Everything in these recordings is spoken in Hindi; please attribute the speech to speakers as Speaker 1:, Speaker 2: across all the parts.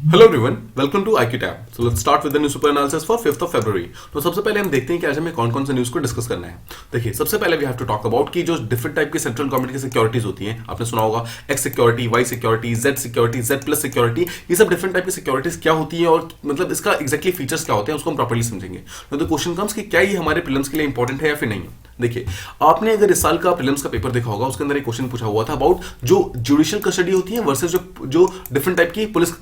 Speaker 1: Hello everyone, welcome to IQ tab. So let's start with the newspaper analysis for 5th of February. तो सबसे पहले हम देखते हैं कि आज हमें कौन कौन से न्यूज़ को डिस्कस करना है। देखिए, सबसे पहले we have to talk about कि जो डिफरेंट टाइप की सेंट्रल गवर्नमेंट की सिक्योरिटीज होती हैं, आपने सुना होगा X security, Y security, Z plus security. ये सब डिफरेंट टाइप की सिक्योरिटीज क्या होती है और मतलब इसका एक्जैक्टली फीचर्स क्या होते हैं, उसको हम प्रॉपर्ली समझेंगे। तो क्वेश्चन कम्स कि क्या ये हमारे प्रीलिम्स के लिए इंपॉर्टेंट है या फिर नहीं है। देखिए, आपने अगर इस साल का प्रीलिम्स का पेपर देखा होगा, उसके अंदर एक क्वेश्चन पूछा हुआ था अबाउट जो जुडिशियल कस्टडी होती है वर्सेस जो डिफरेंट टाइप की पुलिस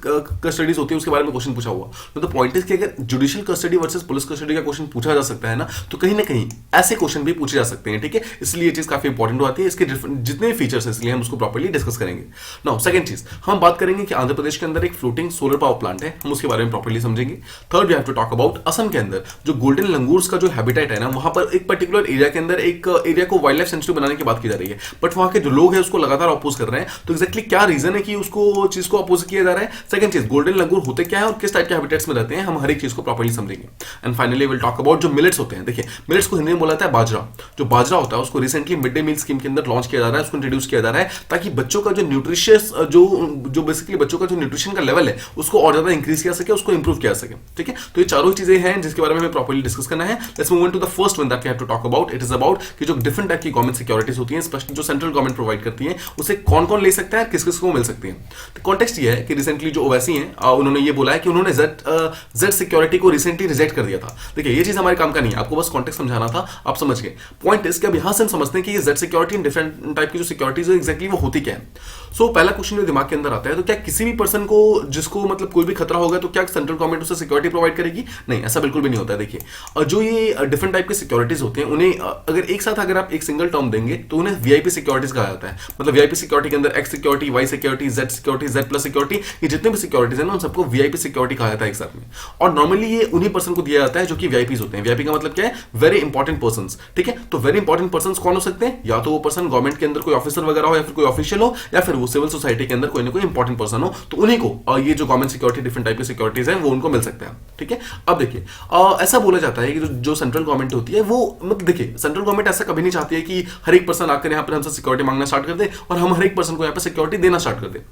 Speaker 1: कस्टडीज होती है, उसके बारे में क्वेश्चन पूछा हुआ। तो पॉइंट इज कि अगर judicial custody versus police custody का क्वेश्चन पूछा जा सकता है ना, तो कहीं ना कहीं ऐसे क्वेश्चन भी पूछे जा सकते हैं। ठीक है, इसलिए ये चीज काफी इंपॉर्टेंट होती है। इसके जितने फीचर्स है, इसलिए हम उसको प्रॉपर्ली डिस्कस करेंगे। नाउ सेकंड चीज, हम बात करेंगे कि आंध्र प्रदेश के अंदर एक फ्लोटिंग सोलर पावर प्लांट है, हम उसके बारे में प्रॉपर्ली समझेंगे। Third, we have to talk about Assam के अंदर जो गोल्डन लंगूर्स का जो हैबिटेट है ना, वहां पर एक पर्टिकुलर एरिया के अंदर एक एरिया को वाइल्ड लाइफ सेंचुरी बनाने की बात की जा रही है, बट वहां के जो लोग हैं उसको लगातार अपोज कर रहे हैं। तो एक्जैक्टली क्या रीजन है कि उसको चीज को अपोज किया जा रहा है। सेकंड चीज, गोल्डन लंगूर होते क्या है और किस टाइप के हैबिटेट्स में रहते हैं, हम हर एक चीज को प्रॉपर्ली समझेंगे। And finally will talk about जो मिलेट्स होते हैं। देखिए, मिलेट्स को हिंदी में बोला जाता है बाजरा। जो बाजरा होता है उसको recently mid day meal scheme के अंदर लॉन्च किया जा रहा है, उसको इंट्रोड्यूस किया जा रहा है ताकि बच्चों का जो न्यूट्रिशियस जो बेसिकली बच्चों का जो न्यूट्रिशन का लेवल है उसको और ज्यादा इंक्रीज किया सके, उसको इंप्रूव किया सके। ठीक है, तो ये चारों चीजें हैं जिसके बारे में हमें प्रॉपर्ली डिस्कस करना है। Let's move on to the first one that we have to talk about. It is about कि जो डिफरेंट टाइप की गवर्नमेंट सिक्योरिटीज होती हैं, स्पेशली जो सेंट्रल गवर्नमेंट प्रोवाइड करती है, उसे कौन कौन ले सकता है, किस किस को मिल सकती है। तो कॉन्टेक्स्ट ये है कि रिसेंटली जो ओवैसी हैं उन्होंने ये बोला है कि उन्होंने जेड सिक्योरिटी को रिसेंटली रिजेक्ट कर दिया था। देखिए, ये चीज हमारे काम का नहीं है, आपको बस कॉन्टेक्स्ट समझाना था, आप समझ गए। पॉइंट इज कि अब यहां से हम समझते हैं कि ये Z security in different type की जो सिक्योरिटीज है एक्जैक्टली वो होती क्या है। पहला क्वेश्चन जो दिमाग के अंदर आता है, तो क्या किसी भी पर्सन को जिसको मतलब कोई भी खतरा होगा तो क्या सेंट्रल गवर्नमेंट उसे सिक्योरिटी प्रोवाइड करेगी? नहीं, ऐसा बिल्कुल भी नहीं होता है। देखिए, जो ये डिफरेंट टाइप के सिक्योरिटीज होते हैं, उन्हें अगर एक साथ अगर आप एक सिंगल टर्म देंगे तो उन्हें वीआईपी सिक्योरिटीज कहा जाता है। मतलब वीआईपी सिक्योरिटी के अंदर X security, Y security, Z plus security, ये जितने भी सिक्योरिटीज है ना, उन सबको वीआईपी सिक्योरिटी कहा जाता है एक साथ में। और नॉर्मली ये उन्हीं पर्सन को दिया जाता है जो कि वीआईपीज होते हैं। वीआईपी का मतलब क्या है? Very important person. ठीक है, तो वेरी इंपॉर्टेंट पर्सन कौन हो सकते हैं? या तो वो पर्सन गवर्नमेंट के अंदर कोई ऑफिसर वगैरह हो, या फिर कोई ऑफिशियल हो, या फिर वो सिविल सोसाइटी के अंदर कोई ना कोई इंपॉर्टेंट पर्सन हो, तो उन्हीं को ये जो गवर्नमेंट सिक्योरिटी डिफरेंट टाइप की सिक्योरिटीज है वो उनको मिल सकता है। ठीक है, अब देखिए, ऐसा बोला जाता है कि जो सेंट्रल गवर्नमेंट होती है वो मतलब देखिए, सेंट्रल गवर्नमेंट ऐसा कभी नहीं चाहती है कि हर एक पर्सन आकर यहाँ पर हमसे सिक्योरिटी मांगना स्टार्ट कर दे और हम हर एक पर्सन को यहाँ पर सिक्योरिटी देना स्टार्ट कर दे।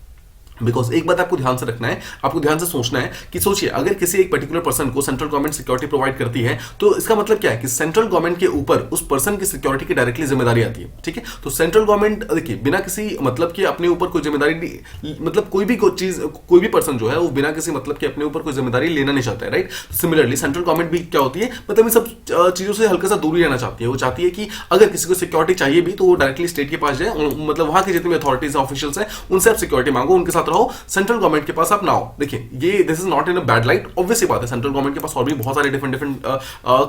Speaker 1: बिकॉज एक बात आपको ध्यान से रखना है, आपको ध्यान से सोचना है कि सोचिए, अगर किसी एक पर्टिकुलर पर्सन को सेंट्रल गवर्नमेंट सिक्योरिटी प्रोवाइड करती है, तो इसका मतलब क्या है कि सेंट्रल गवर्नमेंट के ऊपर उस पर्सन की सिक्योरिटी की डायरेक्टली जिम्मेदारी आती है। ठीक है, तो सेंट्रल गवर्नमेंट देखिए बिना किसी मतलब के अपने ऊपर कोई जिम्मेदारी, मतलब कोई भी चीज, कोई भी पर्सन जो है वो बिना किसी मतलब के अपने ऊपर कोई जिम्मेदारी लेना नहीं चाहता है। राइट, सिमिलरली सेंट्रल गवर्नमेंट भी क्या होती है, मतलब इन सब चीजों से हल्का सा दूरी रहना चाहती है। वो चाहती है कि अगर किसी को सिक्योरिटी चाहिए भी तो वो डायरेक्टली स्टेट के पास जाए, मतलब वहां की जितनी भी अथॉरिटीज ऑफिशियल्स हैं उनसे आप सिक्योरिटी मांगो, उनके साथ रहो, सेंट्रल गवर्नमेंट के पास आप ना हो। देखिए, ये this is not in a bad light, obvious सी बात है, सेंट्रल गवर्नमेंट के पास और भी बहुत सारे डिफरेंट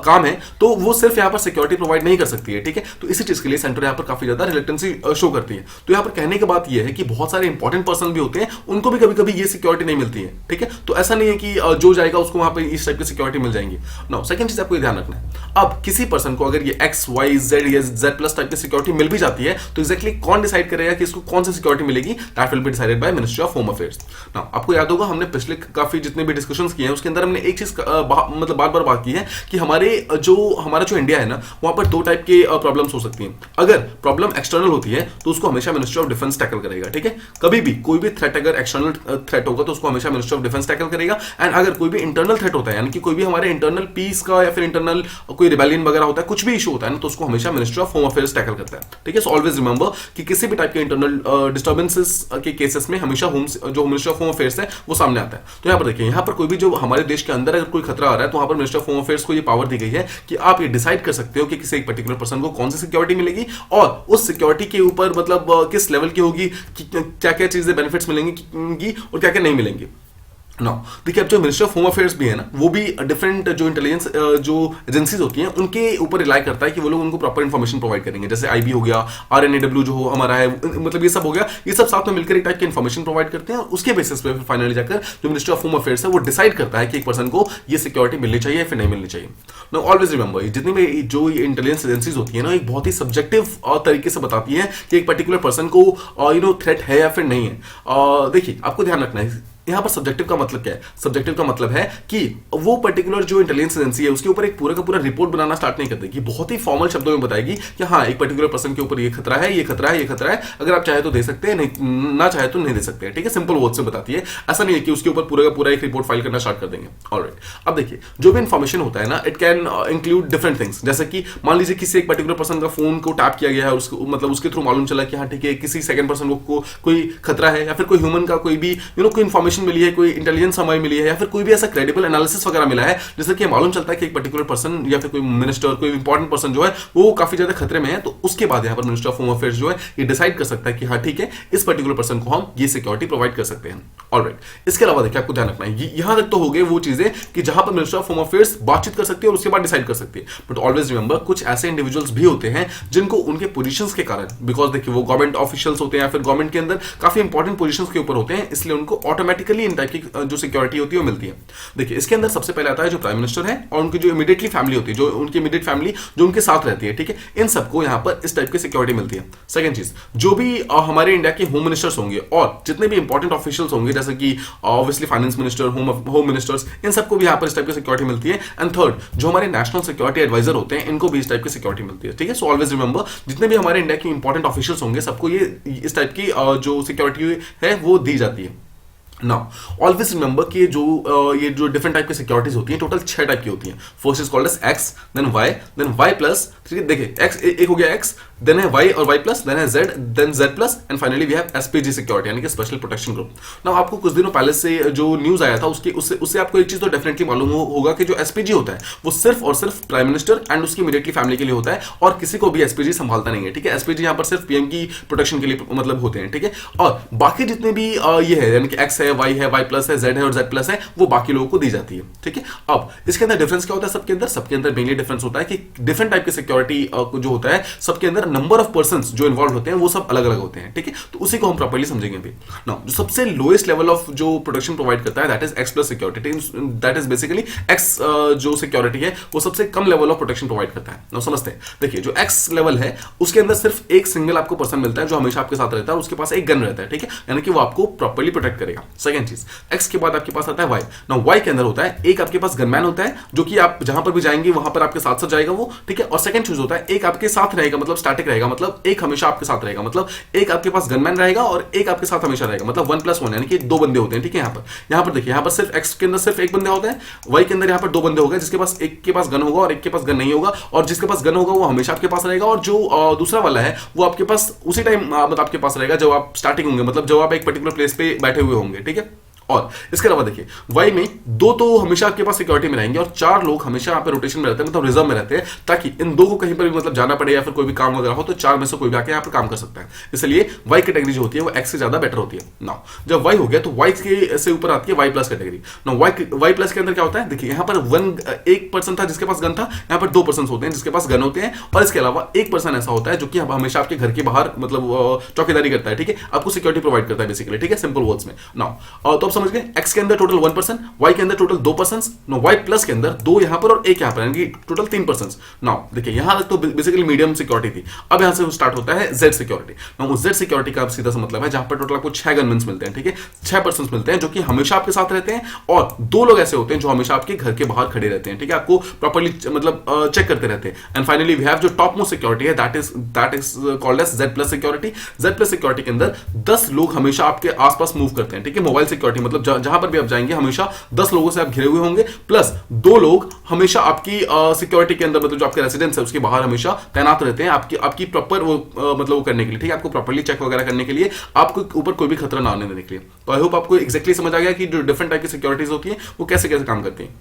Speaker 1: काम है, तो वो सिर्फ यहाँ पर सिक्योरिटी प्रोवाइड नहीं कर सकती है। ठीक है, तो इसी चीज के लिए सेंटर यहाँ पर काफी ज्यादा रिलेक्टेंसी शो करती है। तो यहाँ पर कहने की बात ये है कि बहुत सारे इंपॉर्टेंट पर्सन भी होते हैं, उनको भी कभी कभी ये सिक्योरिटी नहीं मिलती है। ठीक है, तो ऐसा नहीं है कि जो जाएगा उसको वहां पर इस टाइप की सिक्योरिटी मिल जाएंगी। नाउ सेकंड चीज आपको ये ध्यान रखना है, अब किसी पर्सन को अगर ये एक्स वाई जेड या जेड प्लस टाइप की सिक्योरिटी मिल भी जाती है, तो एक्जैक्टली कौन डिसाइड करेगा कि इसको कौन सी सिक्योरिटी मिलेगी? That will be decided by ministry of home affairs. Now आपको याद होगा, हमने पिछले काफी जितने भी डिस्कशंस किए हैं उसके अंदर हमने एक चीज मतलब बार बार बात की है कि हमारा जो इंडिया है ना, वहां पर दो टाइप के प्रॉब्लम्स हो सकती हैं। अगर प्रॉब्लम एक्सटर्नल होती है तो उसको हमेशा मिनिस्ट्री ऑफ डिफेंस टैकल करेगा। ठीक है, कभी भी कोई भी थ्रेट अगर एक्सटर्नल थ्रेट होगा तो उसको हमेशा मिनिस्ट्री ऑफ डिफेंस टैकल करेगा। एंड अगर कोई भी इंटरनल थ्रेट होता है, यानी कि कोई भी हमारे इंटरनल पीस का या फिर इंटरनल कोई रिबेलियन वगैरह होता है, कुछ भी इशू होता है ना, तो उसको हमेशा ministry of home affairs tackle करता है। ठीक है, सो ऑलवेज रिमेंबर कि किसी भी टाइप के इंटरनल डिस्टर्बेंसेस के केसेस में हमेशा जो मिनिस्ट्री ऑफ होम अफेयर्स है वो सामने आता है। तो यहाँ पर देखिए, यहाँ पर कोई भी जो हमारे देश के अंदर अगर कोई खतरा आ रहा है, तो वहां पर मिनिस्टर ऑफ होम अफेयर्स को ये पावर दी गई है कि आप ये डिसाइड कर सकते हो कि किसी एक पर्टिकुलर पर्सन को कौन सी सिक्योरिटी मिलेगी और उस सिक्योरिटी के ऊपर मतलब किस लेवल की होगी, क्या क्या चीजें बेनिफिट्स मिलेंगी और क्या क्या नहीं मिलेंगी। नो देखिए, अब जो मिनिस्ट्री ऑफ होम अफेयर्स भी है ना, वो भी डिफरेंट जो इंटेलिजेंस जो एजेंसीज होती हैं उनके ऊपर रिलाई करता है कि वो लोग उनको प्रॉपर इन्फॉर्मेशन प्रोवाइड करेंगे। जैसे आईबी हो गया, RNAW जो हो हमारा है, मतलब ये सब हो गया, ये सब साथ में मिलकर एक टाइप की इन्फॉर्मेशन प्रोवाइड करते हैं और उसके बेसिस पे फाइनली जाकर जो मिनिस्ट्री ऑफ होम अफेयर्स है वो डिसाइड करता है कि एक पर्सन को ये सिक्योरिटी मिलनी चाहिए या फिर नहीं मिलनी चाहिए। नो ऑलवेज रिमेंबर, जितनी भी जो इंटेलिजेंस एजेंसीज होती है ना, एक बहुत ही सब्जेक्टिव तरीके से बताती है कि एक पर्टिकुलर पर्सन को थ्रेट है या फिर नहीं है। देखिए, आपको ध्यान रखना है, यहां पर सब्जेक्टिव का मतलब क्या है? सब्जेक्टिव का मतलब है कि वो पर्टिकुलर जो इंटेलिजेंस एजेंसी है उसके ऊपर एक पूरा का पूरा रिपोर्ट बनाना स्टार्ट नहीं कर देगी, बहुत ही फॉर्मल शब्दों में बताएगी कि हाँ एक पर्टिकुलर पर्सन के ऊपर ये खतरा है, ये खतरा है, ये खतरा है, अगर आप चाहे तो दे सकते हैं, नहीं ना चाहे तो नहीं दे सकते हैं, ठीक है, सिंपल वर्ड से बताती है। ऐसा नहीं है कि उसके ऊपर पूरा का पूरा एक रिपोर्ट फाइल करना स्टार्ट कर देंगे। ऑलराइट, अब देखिए जो भी इंफॉर्मेशन होता है ना, it can include different things, जैसे कि मान लीजिए किसी एक पर्टिकुलर पर्सन का फोन को टैप किया गया है, उसको मतलब उसके थ्रू मालूम चला कि हाँ ठीक है किसी सेकंड पर्सन को कोई खतरा है, या फिर कोई ह्यूमन का कोई भी कोई इन्फॉर्मेशन मिली है, कोई इंटेलिजेंस हमें मिली है, या फिर कोई भी ऐसा क्रेडिबल एनालिसिस वगैरह मिला है जैसे कि मालूम चलता है कि एक पर्टिकुलर पर्सन या फिर कोई मिनिस्टर, कोई इंपॉर्टेंट पर्सन जो है वो काफी ज्यादा खतरे में है, तो उसके बाद यहाँ पर मिनिस्टर ऑफ होम अफेयर्स जो है ये डिसाइड कर सकता है कि हाँ ठीक है इस पर्टिकुलर पर्सन को हम ये सिक्योरिटी प्रोवाइड कर सकते हैं। ऑलराइट, इसके अलावा देखिए आपको ध्यान रखना है, यहां तक तो हो गए वो चीजें कि जहां पर मिनिस्टर ऑफ होम अफेयर्स बातचीत कर सकती है और उसके बाद डिसाइड कर सकती है। बट ऑलवेज रिमेंबर कुछ ऐसे इंडिविजुअल्स भी होते हैं जिनको उनके पोजीशंस के कारण, बिकॉज देखिए वो गवर्नमेंट ऑफिशियल्स होते हैं या फिर गवर्नमेंट के अंदर काफी इंपॉर्टेंट पोजीशंस के ऊपर होते हैं, इसलिए उनको ऑटोमेटिकली इन टाइप की जो सिक्योरिटी होती है वो मिलती है। देखिए इसके अंदर सबसे पहले आता है जो प्राइम मिनिस्टर है और उनकी जो इमीडिएटली फैमिली होती है, जो उनकी इमीडिएट फैमिली जो उनके साथ रहती है, ठीक है, इन सबको यहाँ पर इस टाइप की सिक्योरिटी मिलती है। सेकंड चीज, जो भी हमारे इंडिया के होम मिनिस्टर्स होंगे और जितने भी इंपॉर्टेंट ऑफिशियल्स होंगे जैसे कि obviously finance minister, home ministers, इन सबको भी यहाँ पर इस टाइप की सिक्योरिटी मिलती है। एंड थर्ड, जो हमारे नेशनल सिक्योरिटी एडवाइजर होते हैं इनको भी इस टाइप की सिक्योरिटी मिलती है, ठीक है। सो ऑलवेज रिमेंबर जितने भी हमारे इंडिया के इंपॉर्टेंट ऑफिशियल्स होंगे सबको ये इस टाइप की जो सिक्योरिटी है वो दी जाती है। नाउ ऑलवेज रिमेंबर कि ये जो डिफरेंट टाइप की सिक्योरिटीज होती हैं टोटल 6 टाइप की होती हैं। First is called as X, then Y plus, ठीक है, देखिए एक्स एक हो गया एक्स, देन है वाई और वाई प्लस, देन है Z, then Z plus, and finally we have SPG security यानी कि स्पेशल प्रोटेक्शन ग्रुप। नाउ आपको कुछ दिनों पहले से जो न्यूज आया था उससे आपको एक चीज तो डेफिनेटली मालूम होगा कि जो एसपीजी होता है वो सिर्फ और सिर्फ प्राइम मिनिस्टर एंड उसकी इमीडिएटली फैमिली के लिए होता है और किसी को भी एसपीजी संभालता नहीं है, ठीक है। एसपीजी यहाँ पर सिर्फ पीएम की प्रोटेक्शन के लिए मतलब होते हैं, ठीक है। और बाकी जितने भी ये है यानी कि एक्स है, वाई प्लस है, जेड है और जेड प्लस है, वो बाकी लोगों को दी जाती है, ठीक है। अब इसके अंदर डिफरेंस क्या होता है? सबके अंदर मेनली डिफरेंस होता है कि डिफरेंट टाइप की सिक्योरिटी जो होता है सबके अंदर नंबर ऑफ पर्सन जो इन्वॉल्व होते हैं वो सब अलग अलग होते हैं, ठीक है। तो उसी को हम प्रॉपर्ली समझेंगे अभी। नाउ जो सबसे लोएस्ट लेवल ऑफ जो प्रोटेक्शन प्रोवाइड करता है that is x plus security, that is basically x जो सिक्योरिटी है वो सबसे कम लेवल ऑफ प्रोटेक्शन प्रोवाइड करता है। नाउ समझते हैं, देखिए जो एक्स लेवल है उसके अंदर सिर्फ एक सिंगल आपको पर्सन मिलता है जो हमेशा आपके साथ रहता है, उसके पास एक गन रहता है, ठीक है, यानी कि वो आपको प्रॉपर्ली प्रोटेक्ट करेगा। सेकंड चीज, एक्स के बाद आपके पास आता है वाई। नाउ वाई के अंदर होता है एक आपके पास गनमैन होता है जो कि आप जहां पर भी जाएंगे वहां पर आपके साथ साथ जाएगा वो, ठीक है। और सेकंड चीज होता है एक आपके साथ रहेगा मतलब स्टैटिक रहेगा, मतलब एक हमेशा आपके साथ रहेगा, मतलब एक आपके पास गनमैन रहेगा और एक आपके साथ हमेशा रहेगा, मतलब 1+1 यानी कि 2 बंदे होते हैं, ठीक है। यहां पर देखिए, यहां पर सिर्फ एक्स के अंदर सिर्फ एक बंदा होता है, वाई के अंदर यहां पर 2 बंदे होंगे जिसके पास एक के पास गन होगा और एक के पास गन नहीं होगा, और जिसके पास गन होगा वो हमेशा आपके पास रहेगा और जो दूसरा वाला है वो आपके पास उसी टाइम मतलब आपके पास रहेगा जब आप स्टार्टिंग होंगे, मतलब जब आप एक पर्टिकुलर प्लेस पे बैठे हुए होंगे, ठीक है। और इसके अलावा देखिए वाई में 2 तो हमेशा आपके पास सिक्योरिटी में रहेंगे और 4 लोग हमेशा यहाँ पे रोटेशन में रहते हैं, मतलब रिजर्व में रहते हैं, ताकि इन 2 को कहीं पर भी मतलब जाना पड़े या फिर कोई भी काम वगैरह हो तो 4 में से कोई भी आके यहाँ पर काम कर सकता है। इसलिए वाई कैटेगरी जो होती है वो एक्स से ज्यादा बेटर होती है। नाउ जब वाई हो गया तो वाई के से ऊपर आती है Y plus category. Now Y plus के अंदर क्या होता है? देखिए यहाँ पर एक पर्सन था जिसके पास गन था, यहाँ पर 2 पर्सन होते हैं जिसके पास गन होते हैं, और इसके अलावा एक पर्सन ऐसा होता है जो कि हमेशा आपके घर के बाहर मतलब चौकीदारी करता है, ठीक है, आपको सिक्योरिटी प्रोवाइड करता है बेसिकली, ठीक है, सिंपल वर्ड्स में। नाउ तो आप समझ गए, एक्स के अंदर टोटल 1 पर्सन, वाई के अंदर total 2 person, know why plus के अंदर 2 यहां पर और 1 यहां पर, यानी कि टोटल 3 पर्सन। नाउ देखिए यहां तक तो बेसिकली मीडियम सिक्योरिटी थी, अब यहां से स्टार्ट होता है Z security. Now Z security का सीधा सा मतलब है जहां पर टोटल आपको 6 गनमैन मिलते हैं, ठीक है, 6 पर्सन मिलते हैं जो कि हमेशा आपके साथ रहते हैं, और 2 लोग ऐसे होते हैं जो हमेशा आपके घर के बाहर खड़े रहते हैं, ठीक है, आपको प्रॉपर्ली मतलब चेक करते रहते हैं। एंड फाइनली वी हैव जो टॉप मोस्ट सिक्योरिटी है that is called as Z plus security. Z plus security के अंदर 10 लोग हमेशा आपके आसपास मूव करते हैं, ठीक है, मोबाइल सिक्योरिटी मतलब जहां पर भी आप जाएंगे हमेशा 10 लोगों से आप घिरे हुए होंगे, प्लस 2 लोग हमेशा आपकी सिक्योरिटी के अंदर मतलब जो आपके रेसिडेंस है उसके बाहर हमेशा तैनात रहते हैं आपकी प्रॉपर वो मतलब वो करने के लिए, ठीक है, आपको प्रॉपर्ली चेक वगैरह करने के लिए, आपको ऊपर कोई भी खतरा ना आने देने के लिए। तो आई होप आपको एक्जैक्टली समझ आ गया कि जो डिफरेंट टाइप की सिक्योरिटीज होती है वो कैसे कैसे काम करती हैं।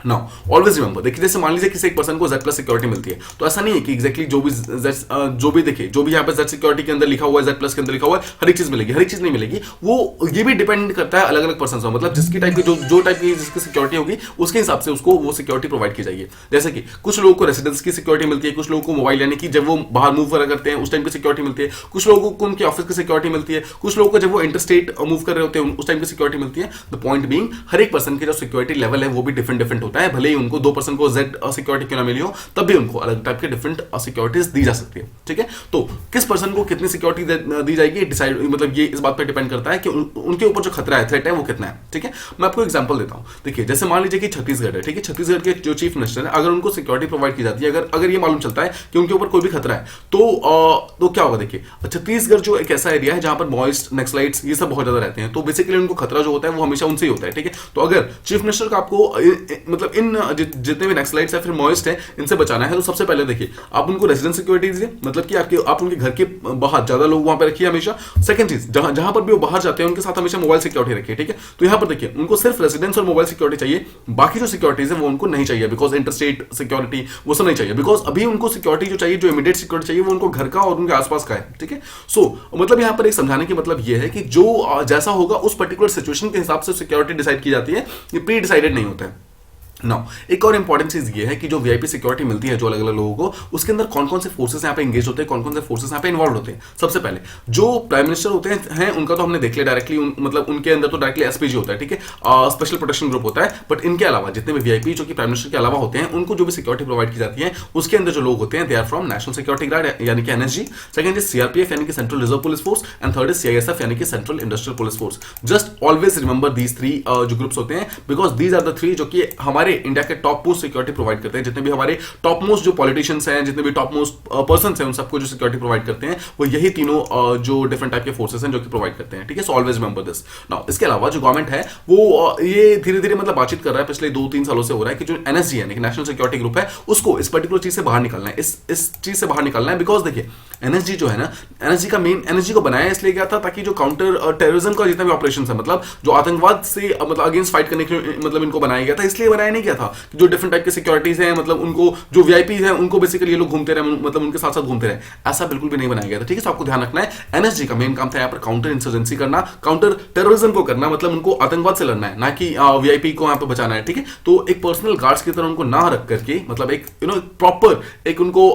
Speaker 1: नाउ ऑलवेज रिमेंबर, देखिए जैसे मान लीजिए किसी एक पर्सन को जेड प्लस सिक्योरिटी मिलती है, तो ऐसा नहीं है कि एक्जैक्टली जो भी देखिए जो भी यहाँ पे जेड सिक्योरिटी के अंदर लिखा हुआ है, जेड प्लस के अंदर लिखा हुआ है, हर एक चीज मिलेगी, हर एक चीज नहीं मिलेगी, वो ये भी डिपेंड करता है अलग अलग पर्सन से, मतलब जिसकी टाइप की जो टाइप की जिसकी सिक्योरिटी होगी उसके हिसाब से उसको वो सिक्योरिटी प्रोवाइड की जाएगी। जैसे कि कुछ लोगों को रेसिडेंस की सिक्योरिटी मिलती है, कुछ लोगों को मोबाइल यानी कि जब वो बाहर मूव वगैरह करते हैं उस टाइम की सिक्योरिटी मिलती है, कुछ लोगों को उनके ऑफिस की सिक्योरिटी मिलती है, कुछ लोगों को जब वो इंटरस्टेट मूव कर रहे होते हैं उस टाइम की सिक्योरिटी मिलती है। द पॉइंट बीइंग हर एक पर्सन की जो सिक्योरिटी लेवल है वो भी डिफरेंट डिफरेंट होता है, भले ही उनको 2% को जेड सिक्योरिटी क्यों ना मिली हो, तब भी उनको अलग टाइप के डिफरेंट सिक्योरिटीज दी जा सकती है। ठीक है, तो किस पर्सन को कितनी सिक्योरिटी दी जाएगी डिसाइड, मतलब ये इस बात पर डिपेंड करता है कि उनके ऊपर जो खतरा है, थ्रेट है, वो कितना है। ठीक है, मैं आपको एग्जांपल देता हूं। देखिए, जैसे मान लीजिए कि छत्तीसगढ़ है, ठीक है, छत्तीसगढ़ के जो चीफ मिनिस्टर है, अगर उनको सिक्योरिटी प्रोवाइड की जाती है, अगर ये मालूम चलता है कि उनके ऊपर कोई भी खतरा है, तो क्या होगा। देखिए, छत्तीसगढ़ जो एक ऐसा एरिया है जहां पर मॉइस्ट, नक्सलाइट्स, ये सब बहुत ज्यादा रहते हैं, तो बेसिकली उनको खतरा जो होता है वो हमेशा उनसे ही होता है। ठीक है, तो अगर चीफ मिनिस्टर का आपको मतलब इन जितने भी नक्सलाइट्स है, फिर मॉइस्ट है, इनसे बचाना है, तो सबसे पहले देखिए आप उनको रेजिडेंस सिक्योरिटी दीजिए, मतलब कि आप उनके घर के बाहर ज्यादा लोग वहां पर रखिए हमेशा। सेकंड चीज, जहां पर भी वो बाहर जाते हैं उनके साथ हमेशा मोबाइल सिक्योरिटी रखिए। ठीक है, तो यहां पर देखिए उनको सिर्फ रेजिडेंस और मोबाइल सिक्योरिटी चाहिए, बाकी जो सिक्योरिटीज है वो उनको नहीं चाहिए, बिकॉज इंटरस्टेट सिक्योरिटी वो सब नहीं चाहिए, बिकॉज अभी उनको सिक्योरिटी जो चाहिए, जो इमीडिएट सिक्योरिटी चाहिए, वो उनको घर का और उनके आसपास का है। ठीक है, सो मतलब यहां पर एक समझाने की मतलब ये है कि जो जैसा होगा उस पर्टिकुलर सिचुएशन के हिसाब से सिक्योरिटी डिसाइड की जाती है, ये प्री डिसाइडेड नहीं होता है। नाउ एक और इंपॉर्टेंट चीज ये है कि जो वीआईपी सिक्योरिटी मिलती है जो अलग अलग लोगों को, उसके अंदर कौन कौन से फोर्सेस यहाँ पे एंगेज होते हैं, कौन कौन से फोर्सेस यहाँ पे इन्वॉल्व होते हैं। सबसे पहले जो प्राइम मिनिस्टर होते हैं उनका तो हमने देख लिया डायरेक्टली, मतलब उनके अंदर तो डायरेक्टली एसपीजी होता है। ठीक है, स्पेशल प्रोटेक्शन ग्रुप होता है, बट इनके अलावा जितने भी वीआईपी जो कि प्राइम मिनिस्टर के अलावा होते हैं, उनको जो भी सिक्योरिटी प्रोवाइड की जाती है, उसके अंदर जो लोग होते हैं, they are from National Security Guard यानी कि एनएसजी, सेकंड इज सीआरपीएफ यानी कि Central Reserve Police Force, and third is CISF यानी कि Central Industrial Police Force. Just always remember these three जो ग्रुप्स होते हैं, because these are the three जो कि हमारे इंडिया के टॉप सिक्योरिटी प्रोवाइड करते हैं। जितने भी हमारे टॉप मोस्ट जो पॉलिटिशियंस हैं, जितने भी टॉप मोस्ट पर्संस हैं, उन सबको जो सिक्योरिटी प्रोवाइड करते हैं, वो यही तीनों जो डिफरेंट टाइप के फोर्सेस हैं जो कि प्रोवाइड करते हैं। ठीक है, so always remember this. Now इसके अलावा जो गवर्नमेंट है वो ये धीरे धीरे मतलब बातचीत कर रहा है, पिछले 2-3 सालों से हो रहा है कि जो एनएसजी है, नेशनल सिक्योरिटी ग्रुप है, उसको इस पर्टिकुलर चीज से बाहर निकालना है, इस चीज से बाहर निकालना है। बिकॉज देखिए, एनएसजी जो है ना, एनएसजी का मेन, एनएसजी को बनाया इसलिए गया था ताकि जो काउंटर टेररिज्म का जितना भी ऑपरेशन है, मतलब जो आतंकवाद से मतलब अगेंस्ट फाइट करने के लिए मतलब इनको बनाया गया था, इसलिए बनाया नहीं गया था कि जो डिफरेंट टाइप के सिक्योरिटीज हैं, मतलब उनको जो वीआईपी हैं उनको बेसिकली ये लोग घूमते रहे, मतलब उनके साथ साथ घूमते रहे, ऐसा बिल्कुल भी नहीं बनाया गया था। ठीक है, तो आपको ध्यान रखना है, एनएसजी का मेन काम था यहाँ पर काउंटर इंसर्जेंसी करना, काउंटर टेररिज्म को करना, मतलब उनको आतंकवाद से लड़ना है, ना कि वीआईपी को यहाँ पर बचाना है। ठीक है, तो एक पर्सनल गार्ड्स की तरह उनको ना रख करके, मतलब एक प्रॉपर एक उनको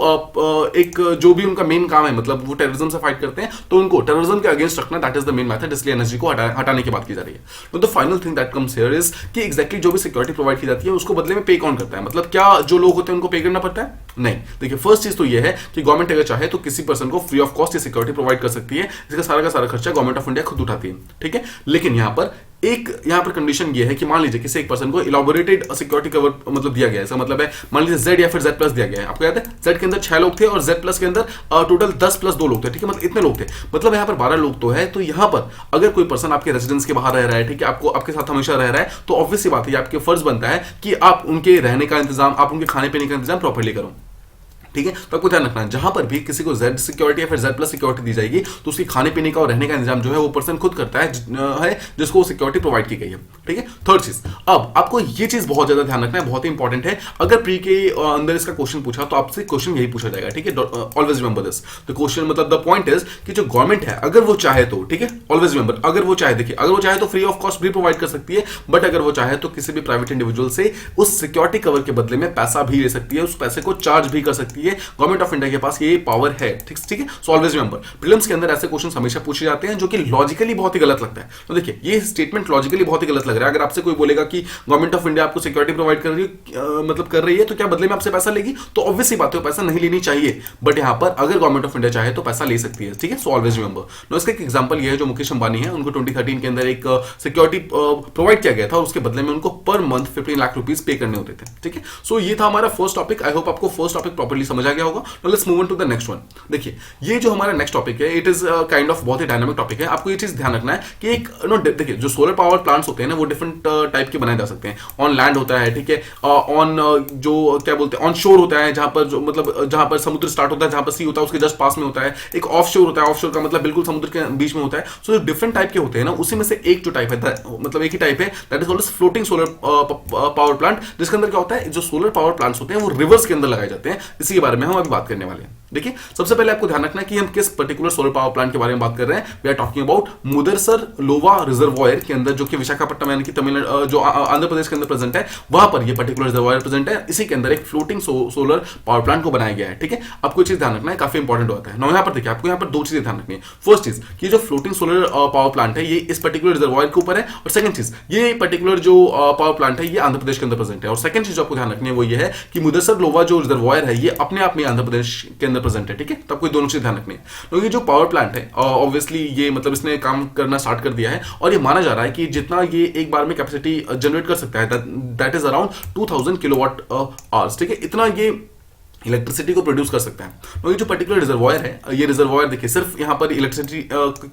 Speaker 1: एक जो भी उनका मेन काम है, मतलब वो टेररिज्म से फाइट करते हैं, तो उनको टेररिज्म के अगेंस्ट रखना, that is the main method, इसलिए एनएसजी को हटाने की बात की जा रही है। तो the final thing that comes here is कि एग्जैक्टली जो भी सिक्योरिटी प्रोवाइड की जाती है उसको बदले में पे कौन करता है, मतलब क्या जो लोग होते हैं उनको पे करना पड़ता है? नहीं। देखिए, फर्स्ट चीज तो ये है कि गवर्नमेंट अगर चाहे तो किसी पर्सन को फ्री ऑफ कॉस्ट ये सिक्योरिटी प्रोवाइड कर सकती है, इसका सारा का सारा खर्चा गवर्नमेंट ऑफ इंडिया खुद उठाती है। ठीक है, लेकिन यहाँ पर कंडीशन ये है कि मान लीजिए किसी एक पर्सन को इलैबोरेटेड सिक्योरिटी कवर मतलब दिया गया है, इसका मतलब है मान लीजिए जेड या फिर जेड प्लस दिया गया है। आपको याद है जेड के अंदर 6 लोग थे और जेड प्लस के अंदर टोटल 10 + 2 लोग थे। ठीक है, मतलब इतने लोग थे, मतलब यहाँ पर 12 लोग तो है। तो यहाँ पर अगर कोई पर्सन आपके रेजिडेंस के बाहर रह रहा है, ठीक है, आपके साथ हमेशा रह रहा है, तो ऑब्वियस सी बात है, आपके फर्ज बनता है कि आप उनके रहने का इंतजाम, आप उनके खाने पीने का इंतजाम प्रॉपर्ली करो। ठीक है, तो आपको ध्यान रखना है, जहां पर भी किसी को जेड सिक्योरिटी या फिर जेड प्लस सिक्योरिटी दी जाएगी, तो उसकी खाने पीने का और रहने का इंतजाम जो है वो पर्सन खुद करता है जिसको सिक्योरिटी प्रोवाइड की गई है। ठीक है, थर्ड चीज, अब आपको ये चीज बहुत ज्यादा ध्यान रखना है, बहुत ही इंपॉर्टेंट है। अगर प्री के अंदर इसका क्वेश्चन पूछा तो आपसे क्वेश्चन यही पूछा जाएगा। ठीक है, always remember this. The question मतलब द पॉइंट इज कि जो गवर्नमेंट है अगर वो चाहे तो, ठीक है, ऑलवेज रिमेंबर, अगर वो चाहे, देखिए, अगर वो चाहे तो फ्री ऑफ कॉस्ट भी प्रोवाइड कर सकती है, बट अगर वो चाहे तो किसी भी प्राइवेट इंडिविजुअल से उस सिक्योरिटी कवर के बदले में पैसा भी ले सकती है, उस पैसे को चार्ज भी कर सकती है। गवर्नमेंट ऑफ इंडिया के पास ये पावर है। ठीक है, सो ऑलवेज रिमेंबर, प्रीलिम्स के अंदर ऐसे क्वेश्चन हमेशा पूछे जाते हैं जो कि लॉजिकली बहुत ही गलत लगता है। तो देखिए, ये स्टेटमेंट लॉजिकली बहुत ही गलत लग रहा है। अगर आपसे कोई बोलेगा कि गवर्नमेंट ऑफ इंडिया आपको सिक्योरिटी प्रोवाइड कर रही है, मतलब कर रही है, तो क्या बदले में आपसे पैसा लेगी? तो ऑब्वियस सी बात है, पैसा नहीं लेनी चाहिए, बट यहां पर अगर गवर्नमेंट ऑफ इंडिया चाहे तो पैसा ले सकती है। ठीक है, सो ऑलवेज रिमेंबर। नो, इसका एक एग्जांपल ये है, जो मुकेश अंबानी है, उनको 2013 के अंदर एक सिक्योरिटी प्रोवाइड किया गया था और उसके बदले में उनको पर मंथ 15 लाख रुपीज पे करने होते थे। ठीक है, सो ये था हमारा फर्स्ट टॉपिक। आई होप आपको फर्स्ट टॉपिक प्रॉपर्ली समझ आ गया होगा। Now let's move on to the next one. देखिए, ये जो हमारा नेक्स्ट टॉपिक है, इट इज काइंड ऑफ बहुत ही डायनामिक टॉपिक है। आपको ये चीज ध्यान रखना है कि एक देखिए, जो सोलर पावर प्लांट्स होते हैं ना, वो डिफरेंट टाइप के बनाए जा सकते हैं। ऑन लैंड होता है, ठीक है, ऑन जो क्या बोलते हैं, ऑन शोर होता है, जहां पर जो मतलब जहां पर समुद्र स्टार्ट होता है, जहां पर सी होता है उसके जस्ट पास में होता है। एक ऑफ शोर होता है, ऑफ शोर का मतलब बिल्कुल समुद्र के बीच में होता है। सो जो डिफरेंट टाइप के होते हैं ना, उसी में से एक जो टाइप है, मतलब एक ही टाइप है, that is called floating solar power plant, जिसके अंदर क्या होता है, जो सोलर पावर प्लांट्स होते हैं वो रिवर्स के अंदर लगाए जाते हैं। इसी के बारे में हम अभी बात करने वाले हैं। देखिए सबसे पहले आपको ध्यान रखना है कि हम किस पर्टिकुलर सोलर पावर प्लांट के बारे में बात कर रहे हैं। वी आर टॉकिंग अबाउट मुदरसर लोवा रिजर्वायर के अंदर, जो कि विशाखापट्टनम यानी कि तमिलनाडु जो आंध्र प्रदेश के अंदर प्रेजेंट है, वहां पर ये पर्टिकुलर रिजर्वायर प्रेजेंट है। इसी के अंदर एक फ्लोटिंग सोलर पावर प्लांट को बनाया गया है। ठीक है, आपको चीज ध्यान रखना है, काफी इंपॉर्टेंट होता है ना। यहाँ पर देखिए आपको यहाँ पर दो चीजें ध्यान रखनी है। फर्स्ट चीज कि जो फ्लोटिंग सोलर पावर प्लांट है ये इस पर्टिकुलर रिजर्वायर के ऊपर है, और सेकंड चीज ये पर्टिकुलर जो पावर प्लांट है ये आंध्र प्रदेश के अंदर प्रेजेंट है। और सेकंड चीज आपको ध्यान रखनी है वो ये है कि मुदरसर लोवा जो रिजर्वायर है ये अपने आप में आंध्र प्रदेश के अंदर प्रेजेंट है। ठीक है, तो आपको दोनों चीज ध्यान रखनी है। तो ये जो पावर प्लांट है ऑब्वियसली ये मतलब इसने काम करना स्टार्ट कर दिया है, और ये माना जा रहा है कि जितना ये एक बार में कैपेसिटी जनरेट कर सकता है that is around 2000 kilowatt hours. ठीक है, इतना ये इलेक्ट्रिसिटी को प्रोड्यूस कर सकता है। तो ये जो पर्टिकुलर रिजर्वायर है, ये रिजर्वायर देखिए सिर्फ यहाँ पर इलेक्ट्रिसिटी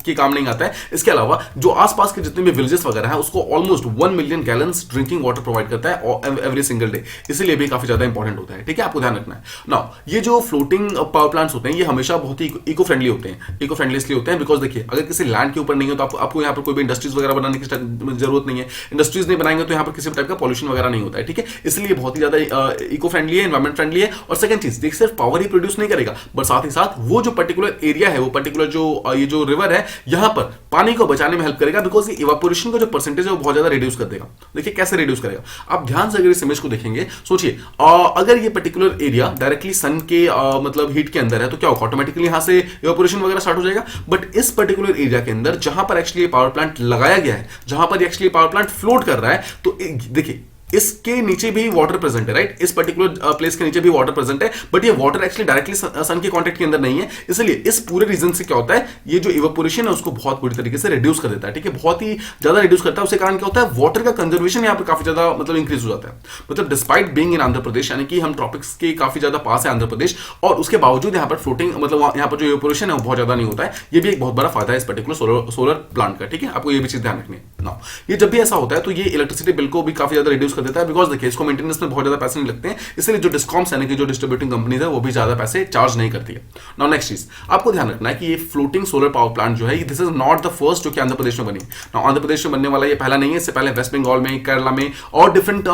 Speaker 1: के काम नहीं आता है, इसके अलावा जो आसपास के जितने भी विलेजेस वगैरह हैं उसको almost 1 million gallons drinking water provide करता है एवरी सिंगल डे, इसीलिए भी काफी ज्यादा इंपॉर्टेंट होता है। ठीक है, आपको ध्यान रखना है। नाउ ये जो फ्लोटिंग पावर प्लांट्स होते हैं ये हमेशा बहुत ही इको फ्रेंडली होते हैं। इको फ्रेंडली इसलिए होते हैं बिकॉज देखिए अगर किसी लैंड के ऊपर नहीं हो तो आपको यहाँ पर कोई भी इंडस्ट्रीज वगैरह बनाने की जरूरत नहीं है। इंडस्ट्रीज नहीं बनाएंगे तो यहाँ पर किसी भी टाइप का पॉल्यूशन वगैरह नहीं होता है। ठीक है, इसलिए बहुत ही ज्यादा इको फ्रेंडली है, एनवायरमेंट फ्रेंडली है। और सेकंड चीज देखिए सिर्फ पावर ही प्रोड्यूस नहीं करेगा बट साथ ही साथ वो जो पर्टिकुलर एरिया है, वो पर्टिकुलर जो ये जो रिवर है यहां पर पानी को बचाने में हेल्प करेगा, बिकॉज ये इवापोरेशन का जो परसेंटेज है वो बहुत ज्यादा रिड्यूस कर देगा। देखिए कैसे रिड्यूस करेगा, आप ध्यान से अगर इस इमेज को देखेंगे, सोचिए अगर ये पर्टिकुलर एरिया डायरेक्टली सन के मतलब हीट के अंदर है तो क्या होगा, ऑटोमेटिकली यहां से इवापोरेशन वगैरह स्टार्ट हो जाएगा। बट इस पर्टिकुलर एरिया के अंदर जहां पर एक्चुअली पावर प्लांट लगाया गया है, जहां पर एक्चुअली पावर प्लांट फ्लोट कर रहा है, तो देखिए इसके नीचे भी वाटर प्रेजेंट है, राइट। इस पर्टिकुलर प्लेस के नीचे भी वाटर प्रेजेंट है, बट ये वाटर एक्चुअली डायरेक्टली सन के कांटेक्ट के अंदर नहीं है। इसलिए इस पूरे रीजन से क्या होता है, ये जो इवेपोरेशन है उसको बहुत बुरी तरीके से रिड्यूस कर देता है। ठीक है, बहुत ही ज्यादा रिड्यूस करता है। उसके कारण क्या होता है, वाटर का कंजर्वेशन यहाँ पर काफी ज्यादा मतलब इंक्रीज हो जाता है। मतलब despite being in Andhra Pradesh, यानी कि हम ट्रॉपिक्स के काफी ज्यादा पास है आंध्र प्रदेश, और उसके बावजूद यहाँ पर फ्लोटिंग मतलब यहाँ पर जो इवेपोरेशन है वो बहुत ज्यादा नहीं होता है। ये भी एक बहुत बड़ा फायदा है इस पर्टिकुलर सोलर प्लांट का। ठीक है, आपको ये भी चीज ध्यान रखनी है ना। ये जब भी ऐसा होता है तो ये इलेक्ट्रिसिटी बिल को भी काफी ज्यादा रिड्यूस कर देता है, बिकॉज देखिए मेंटेनेंस में बहुत ज्यादा पैसे नहीं लगते हैं, इसलिए जो डिस्कॉम्स यानी कि जो डिस्ट्रीब्यूटिंग कंपनीज है वो भी ज्यादा पैसे चार्ज नहीं करती है। नाउ नेक्स्ट चीज आपको ध्यान रखना है कि ये फ्लोटिंग सोलर पावर प्लांट जो है this is not the first जो कि आंध्र प्रदेश में बनी। नाउ आंध्र प्रदेश में बनने वाला ये पहला नहीं है, इससे पहले वेस्ट बंगाल में, केरला में और डिफरेंट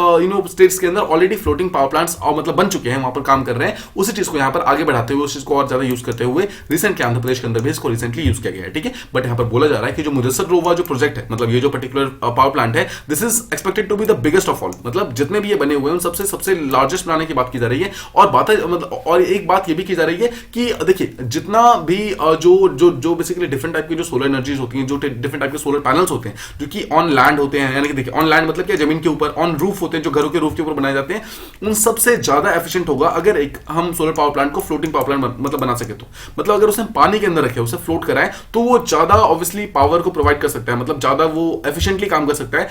Speaker 1: स्टेट्स के अंदर ऑलरेडी फ्लोटिंग पावर प्लांट्स मतलब बन चुके हैं, वहां पर काम कर रहे हैं। उसी चीज को यहाँ पर आगे बढ़ाते हुए, उस चीज को और ज्यादा यूज करते हुए रिसेंटली आंध्र प्रदेश के अंदर भी इसको रिसेंटली यूज किया गया है। ठीक है, बट यहाँ पर बोला जा रहा है कि जो मुदस्सर लोवा जो प्रोजेक्ट है, मतलब ये जो पर्टिकुलर पावर प्लांट है, this is expected to be the biggest of all. मतलब जितने भी ये बने हुए हैं उन सबसे लार्जेस्ट बनाने की बात की जा रही है। और बात मतलब और एक बात ये भी की जा रही है कि देखिए जितना भी जो बेसिकली डिफरेंट टाइप की जो सोलर एनर्जीज होती हैं, जो डिफरेंट टाइप के सोलर पैनल्स होते हैं जो कि ऑन लैंड होते हैं, यानी कि देखिए ऑन लैंड मतलब क्या, जमीन के ऊपर, ऑन रूफ होते हैं जो घरों के रूफ के ऊपर बनाए जाते हैं, उन सबसे ज्यादा एफिशिएंट होगा अगर एक हम सोलर पावर प्लांट को फ्लोटिंग पावर प्लांट मतलब बना सके। तो मतलब अगर उसे पानी के अंदर रखे, उसे फ्लोट कराए, तो वो ज्यादा ऑब्वियसली पावर को प्रोवाइड कर सकता है, मतलब ज्यादा वो एफिशिएंटली काम कर सकता है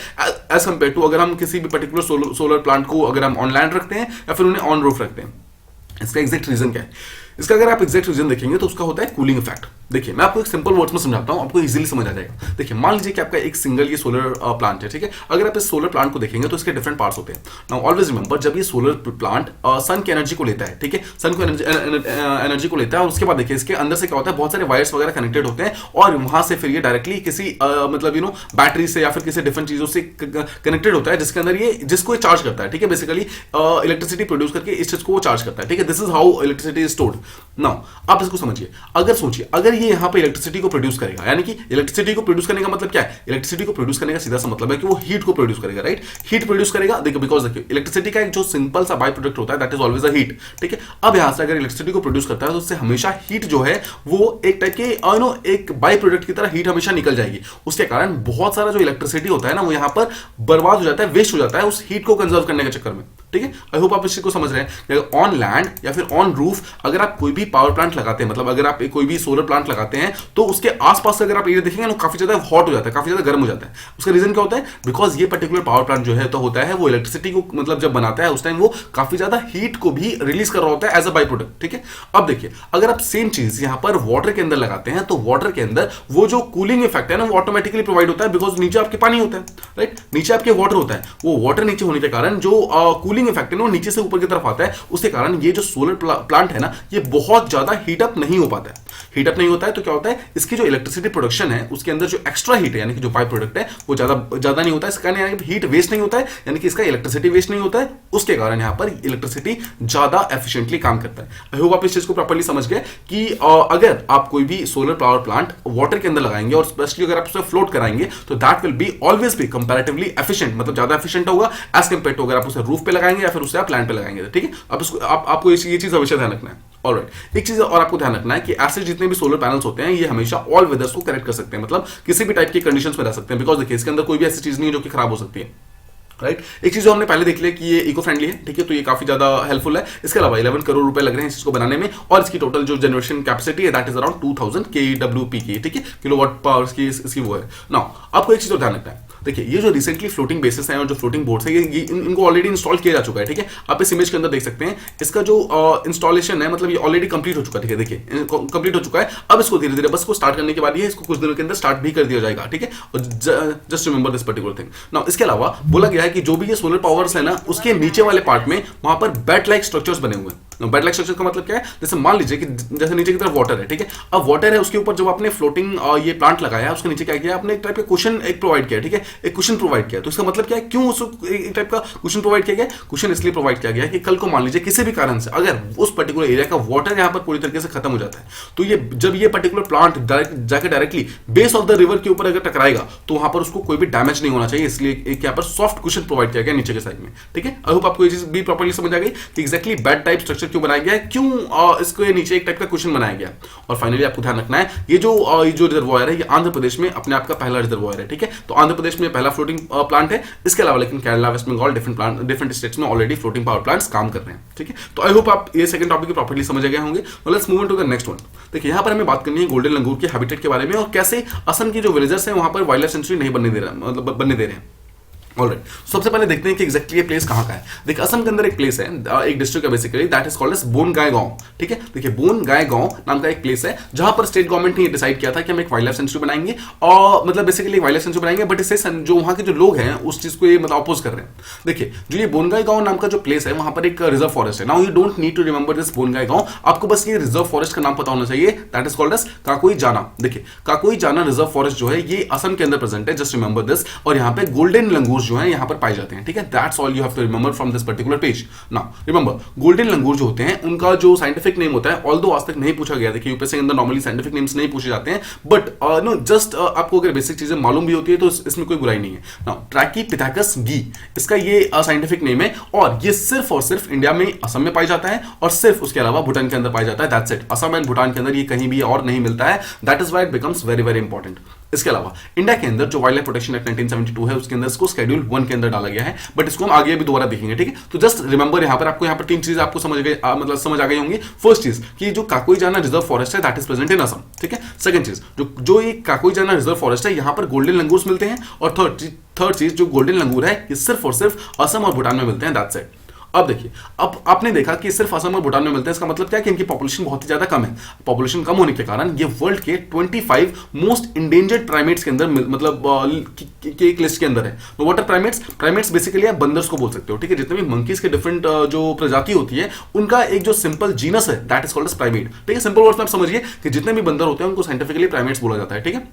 Speaker 1: एज कंपेयर टू अगर हम किसी भी पर्टिकुलर सोलर प्लांट को अगर हम ऑन लैंड रखते हैं या फिर उन्हें ऑन रूफ रखते हैं। इसका एग्जैक्ट रीजन क्या है, इसका अगर आप एग्जैक्ट रीजन देखेंगे तो उसका होता है कूलिंग इफेक्ट। देखिए मैं आपको एक सिंपल वर्ड्स में समझाता हूं, आपको इजीली समझ आ जाएगा। देखिए मान लीजिए कि आपका एक सिंगल ये सोलर प्लांट है, ठीक है। अगर आप इस सोलर प्लांट को देखेंगे तो इसके डिफरेंट पार्ट्स होते हैं। नाउ ऑलवेज रिमेंबर, जब ये सोलर प्लांट सन की एनर्जी को लेता है, ठीक है, सन को एनर्जी को लेता है, और उसके बाद देखिए इसके अंदर से क्या होता है, बहुत सारे वायर्स वगैरह कनेक्टेड होते हैं, और वहां से फिर ये डायरेक्टली किसी मतलब बैटरी से या फिर किसी डिफरेंट चीजों से कनेक्टेड होता है, जिसके अंदर ये जिसको ये चार्ज करता है। ठीक है, बेसिकली इलेक्ट्रिसिटी प्रोड्यूस करके इस चीज को वो चार्ज करता है। ठीक है, this is how electricity is stored. Now आप इसको समझिए, अगर सोचिए अगर ये यहाँ पे इलेक्ट्रिसिटी को प्रोड्यूस करेगा, यानी कि इलेक्ट्रिसिटी को प्रोड्यूस करने का मतलब क्या है, इलेक्ट्रिसिटी को प्रोड्यूस करने का सीधा सा मतलब है कि वो हीट को प्रोड्यूस करेगा, राइट। हीट प्रोड्यूस करेगा, देखिए बिकॉज देखिए इलेक्ट्रिसिटी का एक जो सिंपल सा बाय प्रोडक्ट होता है that is always a heat. ठीक है, अब यहां से अगर इलेक्ट्रिसिटी को प्रोड्यूस करता है तो उससे हमेशा हीट जो है वो एक टाइप के एक बाय प्रोडक्ट की तरह हीट हमेशा निकल जाएगी। उसके कारण बहुत सारा जो इलेक्ट्रिसिटी होता है ना वो यहां पर बर्बाद हो जाता है, वेस्ट हो जाता है उस हीट को कंजर्व करने के चक्कर में। ठीक है, आई होप आप इस चीज को समझ रहे हैं। ऑन लैंड या फिर ऑन रूफ अगर आप कोई भी पावर प्लांट लगाते हैं, मतलब अगर आप कोई भी सोलर प्लांट लगाते हैं, तो उसके आसपास अगर आप एरिया देखेंगे ना काफी ज्यादा हॉट हो जाता है, काफी ज्यादा गर्म हो जाता है। उसका रीजन क्या होता है, बिकॉज ये पर्टिकुलर पावर प्लांट जो है तो होता है वो इलेक्ट्रिसिटी को मतलब जब बनाता है उस टाइम वो काफी ज्यादा हीट को भी रिलीज कर रहा होता है एज अ बाई प्रोडक्ट। ठीक है, अब देखिए अगर आप सेम चीज यहां पर वाटर के अंदर लगाते हैं तो वाटर के अंदर वो जो कूलिंग इफेक्ट है ना वो ऑटोमेटिकली प्रोवाइड होता है, बिकॉज नीचे आपके पानी होता है, राइट, नीचे आपके वाटर होता है। वो वाटर नीचे होने के कारण जो कूलिंग कूलिंग इफेक्ट है ना वो नीचे से ऊपर की तरफ आता है, उसके कारण ये जो सोलर प्लांट है ना ये बहुत ज्यादा हीटअप नहीं हो पाता है। हीटअप नहीं होता है तो क्या होता है, इसकी जो इलेक्ट्रिसिटी प्रोडक्शन है उसके अंदर जो एक्स्ट्रा हीट है यानी कि जो बाय प्रोडक्ट है वो ज्यादा नहीं होता है, इसका यानी हीट वेस्ट नहीं होता है, यानी कि इसका इलेक्ट्रिसिटी वेस्ट नहीं होता है, उसके कारण यहां पर इलेक्ट्रिसिटी ज्यादा एफिशिएंटली काम करता है। आई होप आप इस चीज को प्रॉपर्ली समझ गए कि अगर आप कोई भी सोलर पावर प्लांट वाटर के अंदर लगाएंगे और स्पेशली अगर आप उसे फ्लोट कराएंगे तो that will be always be comparatively efficient, मतलब ज्यादा एफिशिएंट होगा एज कंपेयर टू अगर आप उसे रूफ पे लगाएंगे या फिर उसे आप प्लांट पे लगाएंगे। ठीक है, अब आपको ये चीज हमेशा ध्यान रखना है। ऑलराइट, एक चीज और आपको ध्यान रखना है कि ऐसे जितने भी सोलर पैनल्स होते हैं ये हमेशा ऑल वेदर्स को करेक्ट कर सकते हैं, मतलब किसी भी टाइप की कंडीशंस में रह सकते हैं, बिकॉज देखिए इसके अंदर कोई भी ऐसी चीज नहीं है जो कि खराब हो सकती है। राइट, एक चीज जो हमने पहले देख लिया कि ये इको फ्रेंडली है, ठीक है, तो ये काफी ज्यादा हेल्पफुल है। इसके अलावा 11 करोड़ रुपए लग रहे हैं इस चीज को बनाने में और इसकी टोटल जो जनरेशन कैपेसिटी है दैट इज अराउंड 2000 kWp की, ठीक है, किलोवाट पावर की इसकी वो है। नाउ आपको एक चीज और ध्यान रखना है, देखिए ये जो रिसेंटली फ्लोटिंग बेसिस है और जो फ्लोटिंग बोर्ड्स है ये इनको ऑलरेडी इंस्टॉल किया जा चुका है। ठीक है, आप इस इमेज के अंदर देख सकते हैं इसका जो इंस्टॉलेशन है मतलब ये ऑलरेडी कंप्लीट हो चुका है। ठीक है, देखिए कंप्लीट हो चुका है। अब इसको धीरे धीरे बस को स्टार्ट करने के बाद ये इसको कुछ दिनों के अंदर स्टार्ट भी कर दिया जाएगा। ठीक है, और just remember this particular thing. Now इसके अलावा बोला गया है कि जो भी ये सोलर पावर्स है ना उसके नीचे वाले पार्ट में वहां पर बैट लाइक स्ट्रक्चर्स बने हुए हैं। बैट लाइक स्ट्रक्चर का मतलब क्या है, जैसे मान लीजिए कि जैसे नीचे की तरफ वाटर है, ठीक है, अब वाटर है उसके ऊपर जब आपने फ्लोटिंग ये प्लांट लगाया है उसके नीचे क्या किया आपने, एक टाइप का कुशन एक प्रोवाइड किया, ठीक है, एक कुशन प्रोवाइड किया। तो इसका मतलब क्या है, क्यों उसको एक टाइप का कुशन प्रोवाइड किया गया? कुशन इसलिए प्रोवाइड किया गया कि कल को मान लीजिए किसी भी कारण से अगर उस पर्टिकुलर एरिया का वाटर यहाँ पर पूरी तरीके से खत्म हो जाता है तो ये जब ये पर्टिकुलर प्लांट जाकर directly base of the river के ऊपर अगर टकराएगा तो वहां पर उसको कोई भी डैमेज नहीं होना चाहिए, इसलिए एक यहाँ पर सॉफ्ट कुशन प्रोवाइड किया गया नीचे के साइड में। ठीक है, आई होप आपको ये चीज भी प्रॉपर्ली समझ आ गई कि एक्जैक्टली बैट टाइप स्ट्रक्चर क्यों बनाया गया है, क्यों इसको ये नीचे एक टाइप का क्वेश्चन बनाया गया। और फाइनली आपको ध्यान रखना है ये जो रिजर्वायर है ये आंध्र प्रदेश में अपने आप का पहला रिजर्वायर है। ठीक है, तो आंध्र प्रदेश में पहला फ्लोटिंग प्लांट है। इसके अलावा लेकिन केरला, वेस्ट बंगाल, डिफरेंट स्टेट्स में ऑलरेडी फ्लोटिंग पावर प्लांट्स काम कर रहे हैं। ठीक है, तो आई होप आप ये सेकंड टॉपिक प्रॉपर्ली समझ गए होंगे। Let's move on to the next one. देखिए यहाँ पर हमें बात करनी है गोल्डन लंगूर के हैबिटेट के बारे में और कैसे असम की जो विलेजर्स हैं वहां पर वाइल्ड लाइफ सेंचुरी नहीं बनने दे रहे, मतलब बनने दे रहे हैं। ऑलराइट, सबसे पहले देखते हैं कि एग्जैक्टली ये प्लेस कहाँ का है। देखिए असम के अंदर एक प्लेस है, एक डिस्ट्रिक्ट है basically, that is called as Bongaigaon. ठीक है, देखिए बोनगाईगांव नाम का एक प्लेस है जहां पर स्टेट गवर्नमेंट ने डिसाइड किया था कि हम एक वाइल्ड लाइफ सेंचुरी बनाएंगे और मतलब बेसिकली वाइल्ड लाइफ सेंचुरी बनाएंगे, बट इससे जो वहां के जो लोग हैं उस चीज को ये मतलब अपोज कर रहे हैं। देखिए जो ये बोनगाईगांव नाम का जो प्लेस है वहां पर एक रिजर्व फॉरेस्ट है। Now you don't need to remember this Bongaigaon, आपको बस ये रिजर्व फॉरेस्ट का नाम पता होना चाहिए, दैट इज कॉल्ड एज काकोई जाना। देखिए काकोई जाना रिजर्व फॉरेस्ट जो है ये असम के अंदर प्रेजेंट है, जस्ट रिमेंबर दिस। और यहाँ पे गोल्डन लंगूर जो है यहाँ पर पाए जाते हैं। ठीक है, that's all you have to remember from this particular page. Now remember golden langur जो होते हैं उनका जो साइंटिफिक नेम होता है, ऑल्दो आज तक नहीं पूछा गया। देखिए यूपीएससी के अंदर नॉर्मली साइंटिफिक नेम्स नहीं पूछे जाते हैं, बट नो जस्ट आपको अगर बेसिक चीजें मालूम भी होती है तो इसमें कोई बुराई नहीं है। नाउ ट्रैकीपिथेकस गी इसका ये साइंटिफिक नेम है और ये सिर्फ और सिर्फ इंडिया में असम में पाया जाता है और सिर्फ उसके अलावा भूटान के अंदर पाया जाता है। That's it, Assam and Bhutan के अंदर ये कहीं भी और नहीं मिलता है। That is why it becomes very very important. इसके अलावा इंडिया के अंदर जो वाइल्ड लाइफ प्रोटेक्शन एक्ट 1972 है उसके अंदर इसको शेड्यूल 1 के अंदर डाला गया है, बट इसको हम आगे भी दोबारा देखेंगे। ठीक है, तो जस्ट रिमेंबर यहाँ पर तीन चीजें आपको समझ आ गई होंगी। फर्स्ट चीज कि जो काकोई जाना रिजर्व फॉरेस्ट है that is present in Assam. ठीक है, सेकंड चीज जो ये काकोई जाना रिजर्व फॉरेस्ट है यहाँ पर गोल्डन लंगूर्स मिलते हैं और थर्ड चीज जो गोल्डन लंगूर है ये सिर्फ और सिर्फ असम और भूटान में मिलते हैं। That's it. अब देखिए, अब आपने देखा कि सिर्फ असम और भूटान में मिलते हैं, इसका मतलब क्या है कि इनकी पॉपुलेशन बहुत ही ज्यादा कम है। पॉपुलेशन कम होने के कारण ये वर्ल्ड के 25 मोस्ट इंडेंजर्ड प्राइमेट्स के अंदर मतलब की एक लिस्ट के अंदर है। तो व्हाट आर प्राइमेट्स बेसिकली आप बंदर्स को बोल सकते हो। ठीक है, जितने भी मंकीज के डिफरेंट जो प्रजाति होती है उनका एक जो सिंपल जीनस है that is called as primate. ठीक है, सिंपल वर्ड्स में आप समझिए कि जितने भी बंदर होते हैं उनको साइंटिफिकली प्राइमेट्स बोला जाता है। ठीक है,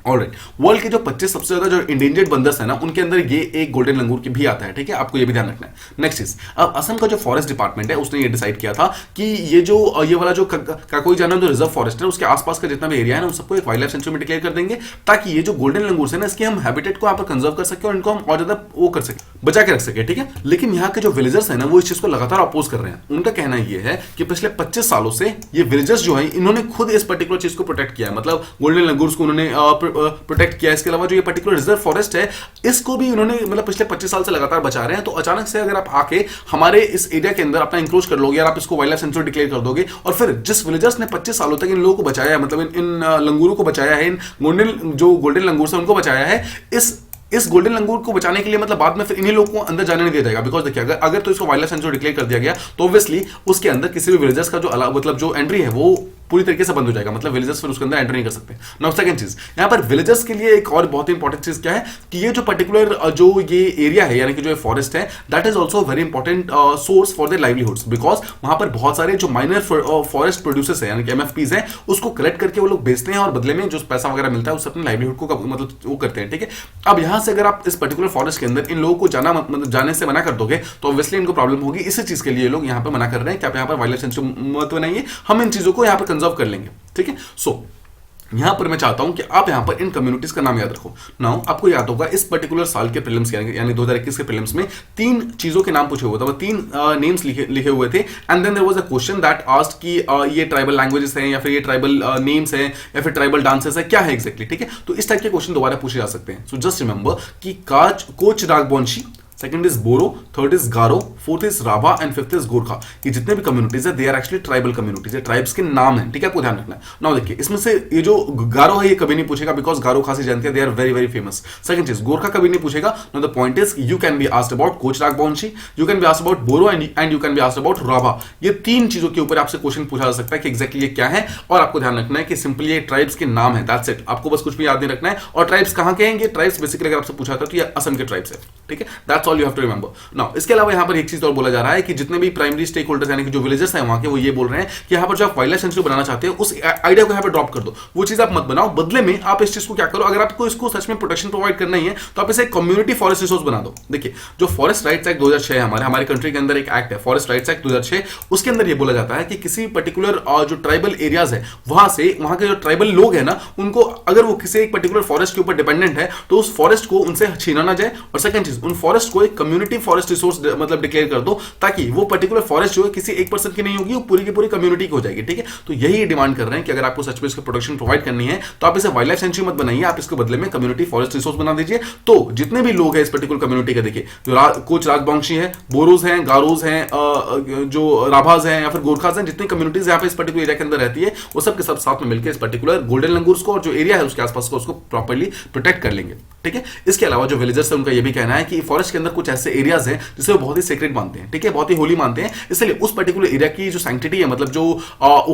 Speaker 1: ऑलराइट, वर्ल्ड के जो 25 सबसे ज्यादा जो इंडेंजर्ड बंदर्स है ना उनके अंदर ये एक गोल्डन लंगूर की भी आता है। ठीक है, आपको ये भी ध्यान रखना है। नेक्स्ट चीज, अब असम का जो फॉरेस्ट डिपार्टमेंट है उसने ये डिसाइड किया था कि ये वाला जो काकोई जाना जो रिजर्व फॉरेस्ट है उसके आसपास का जितना भी एरिया है ना उन सबको एक वाइल्ड लाइफ सेंचुरी में डिक्लेयर कर देंगे ताकि ये जो गोल्डन लंगूर है ना इसके हम हैबिटेट को यहाँ पर कंजर्व कर सके और इनको हम और ज्यादा वो कर सके, बचा के रख सके। ठीक है, लेकिन यहाँ के जो विलेजर्स है ना वो इस चीज को लगातार अपोज कर रहे हैं। उनका कहना यह है कि पिछले 25 सालों से ये विलेजर्स जो है इन्होंने खुद इस पर्टिकुलर चीज को प्रोटेक्ट किया है, मतलब गोल्डन लंगूर्स को उन्होंने प्रोटेक्ट किया। इसके अलावा जो ये पर्टिकुलर रिजर्व फॉरेस्ट है इसको भी उन्होंने मतलब पिछले 25 साल से लगातार बचा रहे हैं। तो अचानक से अगर आप आके हमारे इस एरिया के अंदर अपना इंक्रोच कर लोगे और आप इसको वाइल्ड लाइफ सेंचुरी डिक्लेयर कर दोगे और फिर जिस विलेजर्स ने 25 सालों तक इन लोगों को बचाया है, मतलब इन लंगूरों को बचाया है, इन गोल्डन लंगूर से उनको बचाया है, इस गोल्डन लंगूर को बचाने के लिए मतलब बाद में फिर इन्हीं लोगों को अंदर जाने नहीं दिया जाएगा। बिकॉज देखिए अगर तो इसको वाइल्ड लाइफ सेंचुरी डिक्लेयर कर दिया गया तो ऑब्वियसली उसके अंदर किसी भी विलेजर्स का जो मतलब जो एंट्री है वो पूरी तरीके से बंद हो जाएगा, मतलब विलेजर्स फिर उसके अंदर एंटर नहीं कर सकते। नाउ सेकंड चीज, यहाँ पर विलेजर्स के लिए एक और बहुत ही इंपॉर्टेंट चीज क्या है कि ये जो पर्टिकुलर जो ये एरिया है यानी कि जो फॉरेस्ट है, that is also very important source for their livelihoods, because वहां पर बहुत सारे जो माइनर फॉरेस्ट प्रोड्यूसर्स है यानी कि एमएफपीज है, उसको कलेक्ट करके वो लोग बेचते हैं और बदले में जो पैसा वगैरह मिलता है उससे अपने लाइवलीहुड को मतलब वो करते हैं, ठीक है। अब यहां से अगर आप इस पर्टिकुलर फॉरेस्ट के अंदर इन लोगों को जाना मतलब जाने से मना कर दोगे तो ऑब्वियसली इनको प्रॉब्लम होगी। इसी चीज के लिए लोग यहाँ पे मना कर रहे हैं कि आप यहाँ पर वाइल्ड लाइफ सेंचुरी मत बनाइए, हम इन चीजों को यहाँ पर कंजर्व कर लेंगे, ठीक है। सो यहां पर मैं चाहता हूं कि आप यहां पर इन कम्युनिटीज का नाम याद रखो। नाउ आपको याद होगा इस पर्टिकुलर साल के प्रीलिम्स यानी 2021 के प्रीलिम्स में 3 चीजों के नाम पूछे हुए थे, वो 3 नेम्स लिखे हुए थे, and then there was a question that asked कि ये ट्राइबल लैंग्वेजेस हैं या फिर ये ट्राइबल नेम्स हैं या फिर ट्राइबल डांसेस है, क्या है एग्जैक्टली, ठीक है। तो इस टाइप के क्वेश्चन दोबारा पूछे जा सकते हैं। सो जस्ट रिमेंबर कि Koch Rajbongshi, second is Boro, third is Garo, fourth is Rabha and fifth is Gorkha. ये जितने भी कम्युनिटीज है they are actually tribal communities है, ट्राइब्स के नाम है, ठीक है, आपको ध्यान रखना है। नाउ देखिए इसमें से ये जो गारो है ये कभी नहीं पूछेगा बिकॉज गारो खासी जानते हैं, they are very very famous. Second चीज गोरखा कभी नहीं पूछेगा। Now the point is you can be asked about Koch Rajbongshi, you can be asked about Boro and you can be asked about Rabha. ये 3 चीजों के ऊपर आपसे क्वेश्चन पूछा जा सकता है कि एग्जैक्टली ये क्या है, और आपको ध्यान रखना है कि सिंपली ये ट्राइब्स के नाम है, दैट्स इट। आपको बस कुछ भी याद नहीं रखना है। और ट्राइब्स कहां के हैं, ये ट्राइब्स बेसिकली अगर आपसे पूछा था तो ये असम के ट्राइब्स है, ठीक है, that's all you have to remember. Now इसके अलावा यहां पर एक चीज और बोला जा रहा है कि जितने भी प्राइमरी स्टेक होल्डर्स यानी कि जो विलेजर्स हैं वहां के, वो ये बोल रहे हैं कि यहां पर जो आप वाइल्ड लाइफ सेंचुरी बनाना चाहते हैं उस आइडिया को यहां पर ड्रॉप कर दो, वो चीज आप मत बनाओ। बदले में आप इस चीज को क्या करो, अगर आपको इसको सच में प्रोटेक्शन प्रोवाइड करना ही है तो आप इसे कम्युनिटी फॉरेस्ट रिसोर्स बना दो। देखिए जो फॉरेस्ट राइट्स एक्ट 2006 है, हमारी कंट्री के अंदर एक एक्ट है फॉरेस्ट राइट्स एक्ट 2006, उसके अंदर ये बोला जाता है कि किसी पर्टिकुलर जो ट्राइबल एरियाज है वहां के जो ट्राइबल लोग हैं ना, उनको अगर वो किसी एक पर्टिकुलर फॉरेस्ट के ऊपर डिपेंडेंट है तो उस फॉरेस्ट को उनसे छीना ना जाए। और सेकंड चीज, उन फॉरेस्ट को एक कम्युनिटी फॉरेस्ट रिसोर्स मतलब डिक्लेयर कर दो, ताकि वो पर्टिकुलर फॉरेस्ट जो है किसी एक पर्सन की नहीं होगी, वो पूरी की पूरी कम्युनिटी की हो जाएगी, ठीक है। तो यही डिमांड कर रहे हैं कि अगर आपको सच में इसकी प्रोटेक्शन प्रोवाइड करनी है तो आप इसे वाइल्ड लाइफ सेंचुरी मत बनाइए, आप इसके बदले में कम्युनिटी फॉरेस्ट रिसोर्स बना दीजिए। तो जितने भी लोग हैं इस पर्टिकुलर कम्युनिटी के, देखिए जो कोच राजबोंशी है, बोरोज हैं, गारोज हैं, जो राभाज हैं या फिर गोरखाज हैं, जितनी कम्युनिटीज यहाँ पे इस पर्टिकुलर एरिया के अंदर रहती है, वो सब के सब साथ में मिलकर इस पर्टिकुलर गोल्डन लंगूर्स को और जो एरिया है उसके आसपास को उसको प्रॉपर्ली प्रोटेक्ट कर लेंगे, ठीक है। इसके अलावा जो विलेजर्स है उनका यह भी कहना है कि फॉरेस्ट के अंदर कुछ ऐसे एरियाज हैं जिसे वो बहुत ही सीक्रेट मानते हैं, ठीक है, बहुत ही होली मानते हैं, इसलिए उस पर्टिकुलर एरिया की जो सैंक्टिटी है, मतलब जो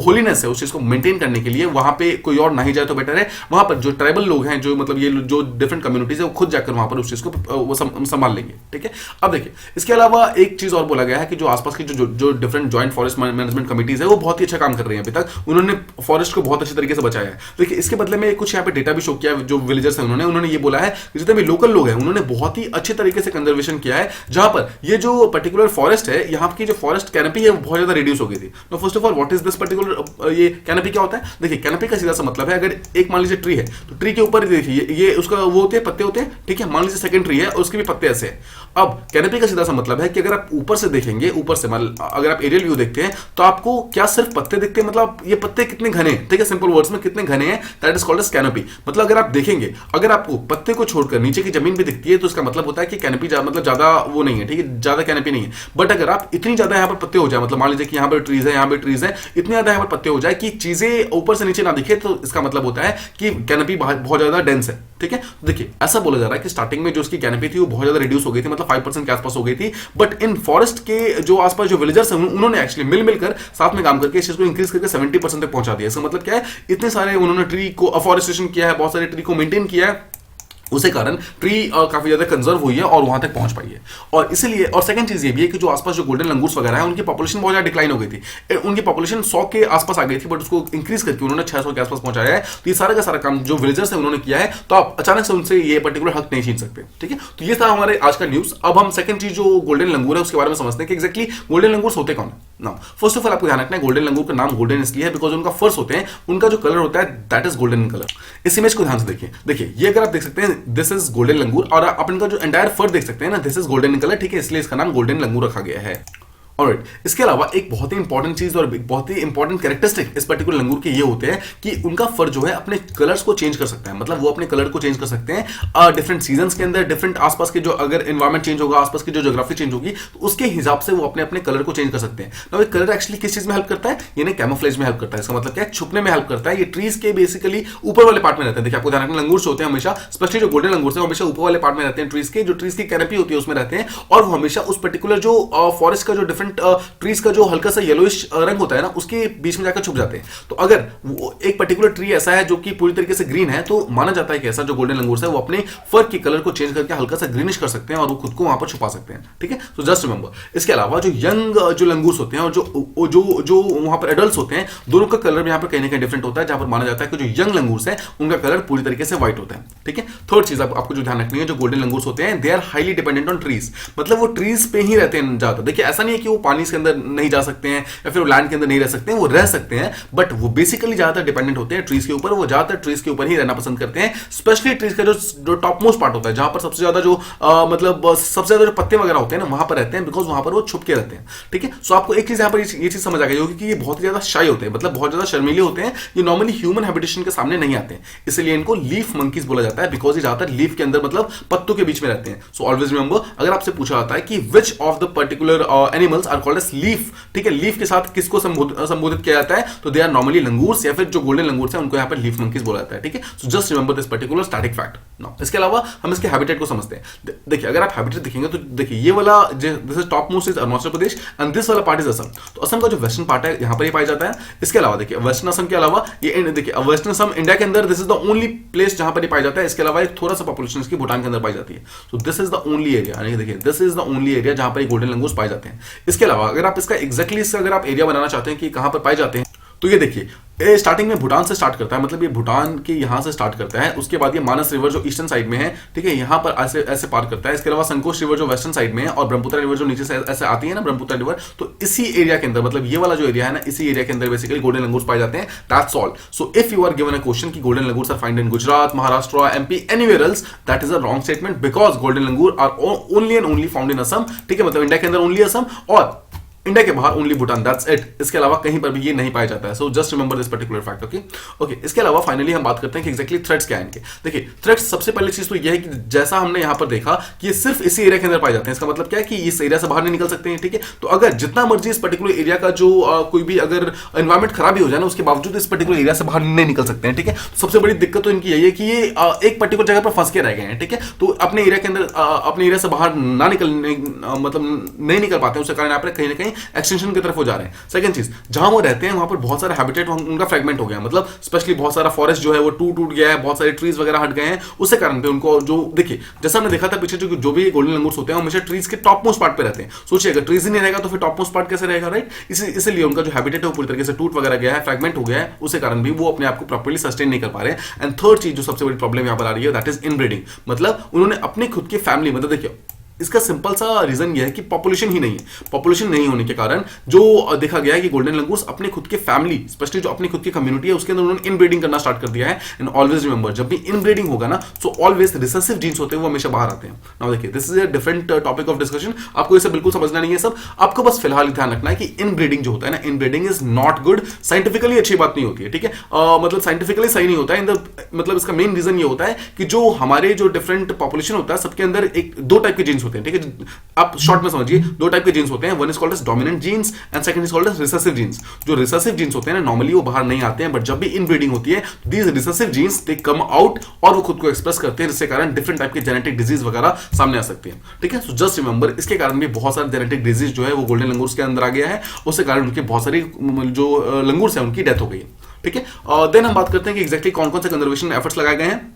Speaker 1: होलीनेस है, उस चीज को मेंटेन करने के लिए वहां पे कोई और नहीं जाए तो बेटर है। वहां पर जो ट्राइबल लोग हैं, जो मतलब ये जो डिफरेंट कम्युनिटीज है, वो खुद जाकर वहां पर उस चीज को संभाल लेंगे, ठीक है। अब देखिए इसके अलावा एक चीज और बोला गया है कि जो आसपास की जो different joint forest management committees है वो बहुत ही अच्छा काम कर रही है, अभी तक उन्होंने फॉरेस्ट को बहुत अच्छे तरीके से बचाया है। देखिए इसके बदले में कुछ यहाँ पे डेटा भी शो किया है, जो विलेजर्स है उन्होंने ये बोला है कि जितने भी लोकल लोग हैं उन्होंने बहुत ही अच्छे तरीके से कंजर्वेशन किया है, जहां पर ये जो पर्टिकुलर फॉरेस्ट है, यहाँ की जो फॉरेस्ट कैनपी है वो बहुत ज्यादा रिड्यूस हो गई थी। तो first of all what is this particular ये कैनपी क्या होता है? देखिए कैनपी का सीधा सा मतलब है, अगर एक मान लीजिए ट्री है तो ट्री के ऊपर देखिए ये उसका वो होते हैं पत्ते होते हैं, ठीक है। मान लीजिए सेकंड ट्री है और उसके भी पत्ते ऐसे हैं। अब कैनपी का सीधा सा मतलब है कि अगर आप ऊपर से देखेंगे, ऊपर से अगर आप एरियल व्यू देखते हैं तो आपको क्या सिर्फ पत्ते दिखते हैं, मतलब ये पत्ते कितने घने हैं, ठीक है, सिंपल वर्ड्स में कितने घने हैं, that is called as canopy. मतलब अगर आप देखेंगे, अगर आपको पत्ते को छोड़कर नीचे की जमीन भी दिखती है तो इसका मतलब होता है कि कैनोपी मतलब ज्यादा वो नहीं है, ठीक है, ज्यादा कैनोपी नहीं है। बट अगर आप इतनी ज्यादा यहाँ पर पत्ते हो जाए, मतलब मान लीजिए कि यहाँ पर ट्रीज है, यहाँ पे ट्रीज है, इतने ज्यादा यहाँ पर पत्ते हो जाए कि चीजें ऊपर से नीचे ना दिखे, तो इसका मतलब होता है कि कैनोपी बहुत ज्यादा डेंस है, ठीक है। देखिए ऐसा बोला जा रहा है कि स्टार्टिंग में जो उसकी कैनोपी थी वो बहुत ज्यादा रिड्यूस हो गई थी, मतलब 5% के आसपास हो गई थी। बट इन फॉरेस्ट के जो आसपास जो विलेजर्स हैं उन्होंने एक्चुअली मिलकर साथ में काम करके इस चीज को इंक्रीज करके 70% तक पहुंचा दिया। इसका मतलब क्या है, इतने सारे उन्होंने ट्री को अफॉरेस्टेशन किया है, बहुत सारे ट्री को मेंटेन किया है, उसे कारण ट्री काफी ज्यादा कंजर्व हुई है और वहां तक पहुंच पाई है। और इसलिए, और सेकंड चीज ये भी है कि जो आसपास जो गोल्डन लंगूर्स वगैरह है उनकी पॉपुलेशन बहुत ज्यादा डिक्लाइन हो गई थी, उनकी पॉपुलेशन 100 के आसपास आ गई थी, बट उसको इंक्रीज करके उन्होंने 600 के आसपास पहुंचाया है। तो ये सारा का सारा काम जो विलेजर्स है उन्होंने किया है, तो आप अचानक से उनसे ये पर्टिकुलर हक नहीं छीन सकते, ठीक है। तो ये था हमारे आज का न्यूज। अब हम सेकंड चीज जो गोल्डन लंगूर है उसके बारे में समझते हैं कि एक्जैक्टली गोल्डन लंगूर्स होते कौन है। नाउ फर्स्ट ऑफ ऑल आपको ध्यान रखना है, गोल्डन लंगूर का नाम गोल्डन इसलिए है बिकॉज उनका फर्स होते हैं, उनका जो कलर होता है दैट इज गोल्डन कलर। इस इमेज को ध्यान से देखिए, ये अगर आप देख सकते हैं दिस इज गोल्डन लंगूर, और आप इनका जो एंटायर फर देख सकते हैं ना, दिस इज गोल्डन कलर, ठीक है, इसलिए इसका नाम गोल्डन लंगूर रखा गया है। ऑलराइट, इसके अलावा एक बहुत ही इंपॉर्टेंट चीज और बहुत ही इंपॉर्टेंट कैरेक्टरिस्टिक इस पर्टिकुलर लंगूर के ये होते हैं कि उनका फर जो है अपने कलर्स को चेंज कर सकता है, मतलब वो अपने कलर को चेंज कर सकते हैं डिफरेंट सीजन्स के अंदर, डिफरेंट आसपास के जो अगर एनवायरमेंट चेंज होगा, आसपास की जो ज्योग्राफी चेंज होगी, तो उसके हिसाब से वो अपने अपने कलर को चेंज कर सकते हैं। नाउ ये कलर एक्चुअली किस चीज में हेल्प करता है, यानी कैमोफ्लेज में हेल्प करता है। इसका मतलब क्या है, छुपने में हेल्प करता है। ये ट्रीज के बेसिकली ऊपर वाले पार्ट में रहते हैं। देखिए आपको ध्यान रखना, लंगूर्स होते हैं हमेशा, स्पेशली जो गोल्डन लंगूर्स हैं हमेशा ऊपर वाले पार्ट में रहते हैं, ट्रीज के जो ट्रीज की कैनोपी होती है उसमें रहते हैं, और वो हमेशा उस पर्टिकुलर जो फॉरेस्ट का जो डिफरेंट डिफरेंट ट्रीज का जो हल्का सा येलोइश रंग होता है ना, उसके बीच में जाकर छुप जाते हैं। तो अगर वो एक पर्टिकुलर ट्री ऐसा है जो कि पूरी तरीके से ग्रीन है, तो माना जाता है कि ऐसा जो गोल्डन लंगूर है वो अपने फर के कलर को चेंज करके हल्का सा ग्रीनिश कर सकते हैं और वो खुद को वहां पर छुपा सकते हैं। ठीक है, तो जस्ट रिमेंबर। इसके अलावा जो यंग जो लंगूर्स होते हैं और जो वहां पर एडल्ट होते हैं, दोनों का कलर यहाँ पर कहीं ना कहीं डिफरेंट होता है, जहां पर माना जाता है कि जो यंग लंगूर्स है उनका कलर पूरी तरीके से व्हाइट होता है। ठीक है, थर्ड चीज आपको जो ध्यान रखनी है, जो गोल्डन लंगूर्स होते हैं they are highly dependent on trees, मतलब वो ट्रीज पे ही रहते हैं ज्यादा। देखिए ऐसा नहीं है कि वो पानी के अंदर नहीं जा सकते हैं या फिर वो लैंड के अंदर नहीं रह सकते हैं, वो रह सकते हैं, बट वो बेसिकली ज्यादातर डिपेंडेंट होते हैं ट्रीज के ऊपर। वो ज्यादातर ट्रीज के ऊपर ही रहना पसंद करते हैं, स्पेशली ट्रीज का जो टॉप मोस्ट पार्ट होता है, जहां पर सबसे ज्यादा जो मतलब सबसे ज्यादा जो पत्ते वगैरह होते हैं ना, वहां पर रहते हैं, बिकॉज वहां पर वो छुप के रहते हैं। ठीक है, सो आपको एक चीज यहाँ पर ये चीज समझ आ गई होगी कि ये बहुत ही ज्यादा शाई होते हैं, मतलब बहुत ज्यादा शर्मीले होते हैं, ये नॉर्मली ह्यूमन हैबिटेशन के सामने नहीं आते हैं, इसलिए इनको लीफ मंकीज बोला जाता है, बिकॉज ये ज्यादातर लीफ के अंदर मतलब पत्तों के बीच में रहते हैं। सो ऑलवेज रिमेंबर, अगर आपसे पूछा जाता है कि which of the particular animals are called as leaf, ठीक है, लीफ के साथ किसको संबोधित किया जाता है, तो दे आर नॉर्मली लंगूर्स, या फिर जो गोल्डन लंगूर्स हैं उनको यहाँ पर लीफ मंकीज बोला जाता है। ठीक है, सो just remember this particular static fact. Now इसके अलावा हम इसके हैबिटेट को समझते हैं। देखिए अगर आप हैबिटेट देखेंगे तो देखिए ये वाला this is top most is Arunachal Pradesh and this वाला पार्ट इज असम। तो असम का जो वेस्टर्न पार्ट है यहाँ पर ही पाया जाता है। इसके अलावा देखिए वेस्टर्न असम के अलावा ये देखिए वेस्टर्न असम इंडिया के अंदर this is the only place जहां पर ही पाया जाता है। इसके अलावा एक थोड़ा सा पॉपुलेशन इसकी भूटान के अंदर पाई जाती है। So this is the only area, यानी देखिए this is the only area जहां पर गोल्डन लंगूर्स पाए जाते हैं। इसके अलावा अगर आप इसका एग्जैक्टली अगर आप एरिया बनाना चाहते हैं कि कहां पर पाए जाते हैं, तो ये देखिए स्टार्टिंग में भूटान से स्टार्ट करता है, मतलब ये भूटान के यहां से स्टार्ट करता है, उसके बाद ये मानस रिवर जो ईस्टर्न साइड में है, ठीक है, यहां पर ऐसे ऐसे पार करता है। इसके अलावा संकोश रिवर जो वेस्टर्न साइड में है और ब्रह्मपुत्र रिवर जो नीचे से ऐसे आती है ना, ब्रह्मपुत्र रिवर, तो इसी एरिया के अंदर, मतलब ये वाला जो एरिया है ना, इसी एरिया के अंदर बेसिकली गोल्डन लंगूर्स पाए जाते हैं। That's all. So if you are given a question कि golden langurs are found in Gujarat, Maharashtra, MP, anywhere else, that is a wrong statement, because golden langur are only and only found in Assam. ठीक है, मतलब इंडिया के अंदर ओनली असम और इंडिया के बाहर ओनली भूटान, दैट्स इट। इसके अलावा कहीं पर भी ये नहीं पाया जाता है। सो just remember this particular fact. Okay, इसके अलावा फाइनली हम बात करते हैं कि एग्जैक्टली थ्रेट्स क्या है इनके। देखिए थ्रेट्स सबसे पहली चीज तो ये है कि जैसा हमने यहां पर देखा कि ये सिर्फ इसी एरिया के अंदर पाए जाते हैं। इसका मतलब क्या है कि इस एरिया से बाहर नहीं निकल सकते हैं। ठीक है, तो अगर जितना मर्जी इस पर्टिकुलर एरिया का जो कोई भी अगर एनवायरमेंट खराब भी हो जाए ना, उसके बावजूद इस पर्टिकुलर एरिया से बाहर नहीं निकल सकते हैं। ठीक है, सबसे बड़ी दिक्कत तो इनकी यही है कि ये एक पर्टिकुलर जगह पर फंस के रह गए हैं। ठीक है, तो अपने एरिया के अंदर अपने एरिया से बाहर ना निकलने मतलब नहीं निकल पाते हैं, उसके कारण यहाँ पर कहीं ना कहीं एक्सटेंशन की तरफ हो जा रहे हैं। सेकंड चीज, जहां वो रहते हैं वहां पर बहुत सारा हैबिटेट उनका फ्रेगमेंट हो गया, मतलब स्पेशली बहुत सारा फॉरेस्ट जो है वो टूट गया है, बहुत सारे ट्रीज वगैरह हट गए हैं, उसके कारण पे उनको जो देखिए जैसा हमने देखा था पीछे, जो भी गोल्डन लंगूर्स होते हैं हमेशा ट्रीज के टॉप मोस्ट पार्ट पे रहते हैं। सोचिए अगर ट्रीज ही नहीं रहेगा तो फिर टॉप मोस्ट पार्ट कैसे रहेगा, राइट? इसलिए उनका जो हैबिटेट है वो पूरी तरीके से टूट वगैरह गया है, फ्रेगमेंट हो गया है, उसके कारण भी वो अपने आप को प्रॉपर्ली सस्टेन नहीं कर पा रहे हैं। एंड थर्ड चीज जो सबसे बड़ी प्रॉब्लम यहां पर आ रही है, दैट इज इनब्रीडिंग, मतलब उन्होंने अपने खुद की फैमिली, मतलब देखिए इसका सिंपल सा रीजन यह है कि पॉपुलेशन ही नहीं है। पॉपुलेशन नहीं होने के कारण जो देखा गया है कि गोल्डन लंगूर्स अपने खुद के फैमिली, स्पेशली जो अपनी खुद की कम्युनिटी है, उसके अंदर उन्होंने इनब्रीडिंग करना स्टार्ट कर दिया है। एंड ऑलवेज रिमेंबर, जब भी इनब्रीडिंग होगा ना, सो ऑलवेज रिसेसिव जीन्स होते हैं वो हमेशा बाहर आते हैं। नाउ देखिए this is a different topic of discussion, आपको इसे बिल्कुल समझना नहीं है सब, आपको बस फिलहाल ध्यान रखना है कि इनब्रीडिंग जो होता है ना, inbreeding is not good, scientifically अच्छी बात नहीं होती है। ठीक है, मतलब साइंटिफिकली सही नहीं होता है। मतलब इसका मेन रीजन ये होता है कि जो हमारे जो डिफरेंट पॉपुलेशन होता है सबके अंदर एक दो टाइप के जीन्स होते हैं। ठीक है, आप शॉर्ट में समझिए, दो टाइप के जीन्स होते हैं, one is called as dominant genes and second is called as recessive genes. जो रिसेसिव जीन्स होते हैं ना, नॉर्मली वो बाहर नहीं आते हैं, बट जब भी इनब्रीडिंग होती है these recessive genes they come out और वो खुद को एक्सप्रेस करते हैं, जिसके कारण डिफरेंट टाइप के जेनेटिक डिजीज वगैरह सामने आ सकती है। ठीक है, सो जस्ट रिमेंबर, इसके कारण भी बहुत सारे जेनेटिक डिजीज जो है वो गोल्डन लंगूर्स के अंदर आ गया है, उसके कारण उनके बहुत सारी जो लंगूर्स है उनकी डेथ हो गई है। ठीक है, देन हम बात करते हैं कि एग्जैक्टली कौन कौन से कंजर्वेशन एफर्ट्स लगाए गए हैं।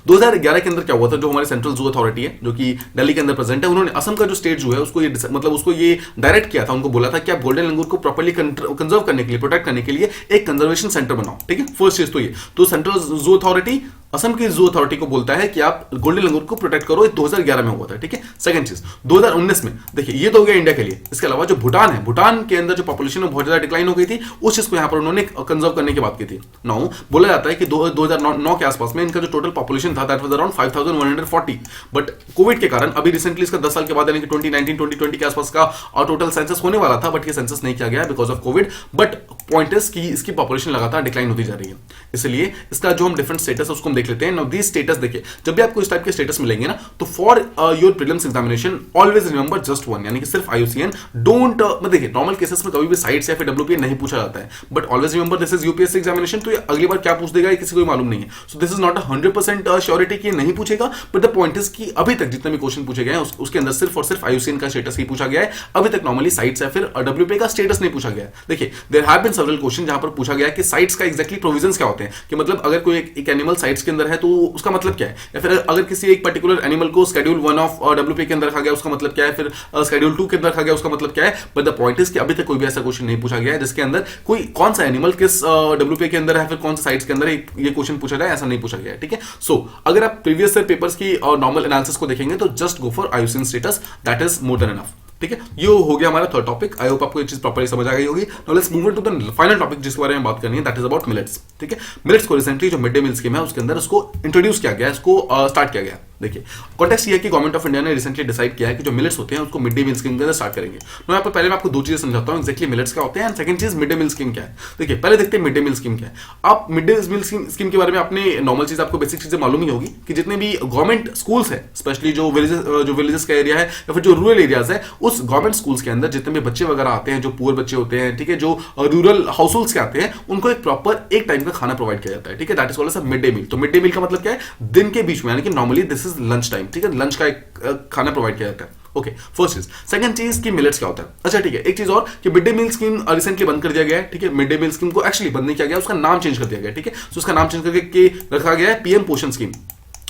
Speaker 1: 2011 के अंदर क्या हुआ था, जो हमारे सेंट्रल जू अथॉरिटी है जो कि दिल्ली के अंदर प्रेजेंट है, उन्होंने असम का जो स्टेट जू है उसको ये मतलब उसको ये डायरेक्ट किया था, उनको बोला था कि आप गोल्डन लंगूर को प्रॉपर्ली कंजर्व करने के लिए, प्रोटेक्ट करने के लिए एक कंजर्वेशन सेंटर बनाओ। ठीक है, फर्स्ट चीज तो ये, तो सेंट्रल जू अथॉरिटी असम की जू अथॉरिटी को बोलता है कि आप गोल्डन लंगूर को प्रोटेक्ट करो। 2011 में हुआ था। ठीक है, सेकंड चीज 2019 में, देखिए ये तो हो गया इंडिया के लिए। इसके अलावा जो भूटान है, भूटान के अंदर जो पॉपुलेशन है बहुत ज्यादा डिक्लाइन हो गई थी, उस चीज को यहां पर उन्होंने कंजर्व करने की बात की थी। नाउ बोला जाता है कि 2009 के आसपास में इनका जो टोटल पॉपुलेशन था that was around 5140, but Covid के कारण अभी रिसेंटली इसका 10 साल के बाद यानी कि 2019-2020 के आसपास का टोटल सेंसस होने वाला था, बट ये सेंसस नहीं किया गया because of Covid. But point is कि इसकी पॉपुलेशन लगातार डिक्लाइन होती जा रही है, इसलिए इसका जो हम डिफरेंट स्टेटस है उसको हम देख लेते हैं। नाउ दिस स्टेटस देखिए, जब भी आपको इस टाइप के स्टेटस मिलेंगे ना, तो for your prelims examination always remember just one, यानी कि सिर्फ IUCN। डोंट देखिए नॉर्मल केसेस में कभी भी साइट्स या फिर WPA नहीं पूछा जाता है, but always remember this is UPSC examination, तो ये अगली बार क्या पूछ देगा ये किसी को मालूम नहीं है। So this is not 100% surety कि नहीं पूछेगा, बट द पॉइंट इज कि अभी तक जितने भी क्वेश्चन पूछे गए हैं उसके अंदर सिर्फ और सिर्फ IUCN का स्टेटस ही पूछा गया है। अभी तक नॉर्मली साइट्स या फिर WPA का स्टेटस नहीं पूछा गया है। देखिए there have been several question जहां पर पूछा गया है कि साइट्स का एग्जैक्टली प्रोविजंस क्या होते हैं, कि मतलब अगर कोई एक एनिमल साइट्स के अंदर है तो उसका मतलब क्या है, या फिर अगर किसी एक पर्टिकुलर एनिमल को शेड्यूल 1 ऑफ WPA के अंदर रखा गया उसका मतलब क्या है, फिर शेड्यूल 2 के अंदर रखा गया उसका मतलब क्या है। बट द पॉइंट इज कि अभी तक कोई भी ऐसा क्वेश्चन नहीं पूछा गया है जिसके अंदर कोई कौन सा एनिमल किस WPA के अंदर है, फिर कौन सा साइट्स के अंदर ये क्वेश्चन पूछा जाए, ऐसा नहीं पूछा गया है। ठीक है, सो अगर आप प्रीवियस ईयर पेपर्स की नॉर्मल एनालिसिस को देखेंगे तो just go for IUCN status, that is more than enough. ठीक है, ये हो गया हमारा थर्ड टॉपिक। आई होप आपको ये चीज प्रॉपर्ली समझ आ गई होगी। Now let's move to the final topic जिसके बारे में बात करनी है, दैट इज अबाउट मिलेट्स। ठीक है, मिलेट्स को रिसेंटली जो मिड डे मील स्कीम है उसके अंदर उसको इंट्रोड्यूस किया गया, इसको स्टार्ट किया गया। देखिए कॉन्टेक्स्ट ये है कि गवर्नमेंट ऑफ इंडिया ने रिसेंटली डिसाइड किया है कि जो मिलेट्स होते हैं उसको मिड डे मील स्कीम के अंदर स्टार्ट करेंगे। तो यहाँ पर पहले मैं आपको दो चीजें समझाता हूँ एक्जैक्टली मिलेट्स क्या होते हैं, एंड सेकंड चीज मिड डे मील स्कीम क्या है। देखिए पहले देखते हैं मिड डे मील स्कीम क्या है। आप मिड डे मील स्कीम के बारे में आपने नॉर्मल चीज आपको बेसिक चीजें मालूम ही होगी कि जितने भी गवर्नमेंट स्कूल्स है, स्पेशली जो विलेजेस का एरिया है या फिर जो रूरल एरियाज है, उस गवर्नमेंट स्कूल्स के अंदर जितने भी बच्चे वगैरह आते हैं, जो पुअर बच्चे होते हैं, ठीक है, जो रूरल हाउस के आते हैं, उनको एक प्रॉपर एक टाइम का खाना प्रोवाइड किया जाता है। ठीक है, that is called as mid day meal. तो मिड डे मील का मतलब क्या है, दिन के बीच में, यानी कि normally this is lunch time. ठीक है, लंच का एक खाना प्रोवाइड किया जाता है। ओके, फर्स्ट चीज। सेकंड चीज कि मिलेट्स क्या होता है। अच्छा ठीक है, एक चीज और कि mid day meal scheme recently बंद कर दिया गया है। ठीक है, मिड डे मील स्कीम को एक्चुअली बंद नहीं किया गया, उसका नाम चेंज कर दिया गया। ठीक है, तो उसका नाम चेंज करके रखा गया है PM Poshan scheme.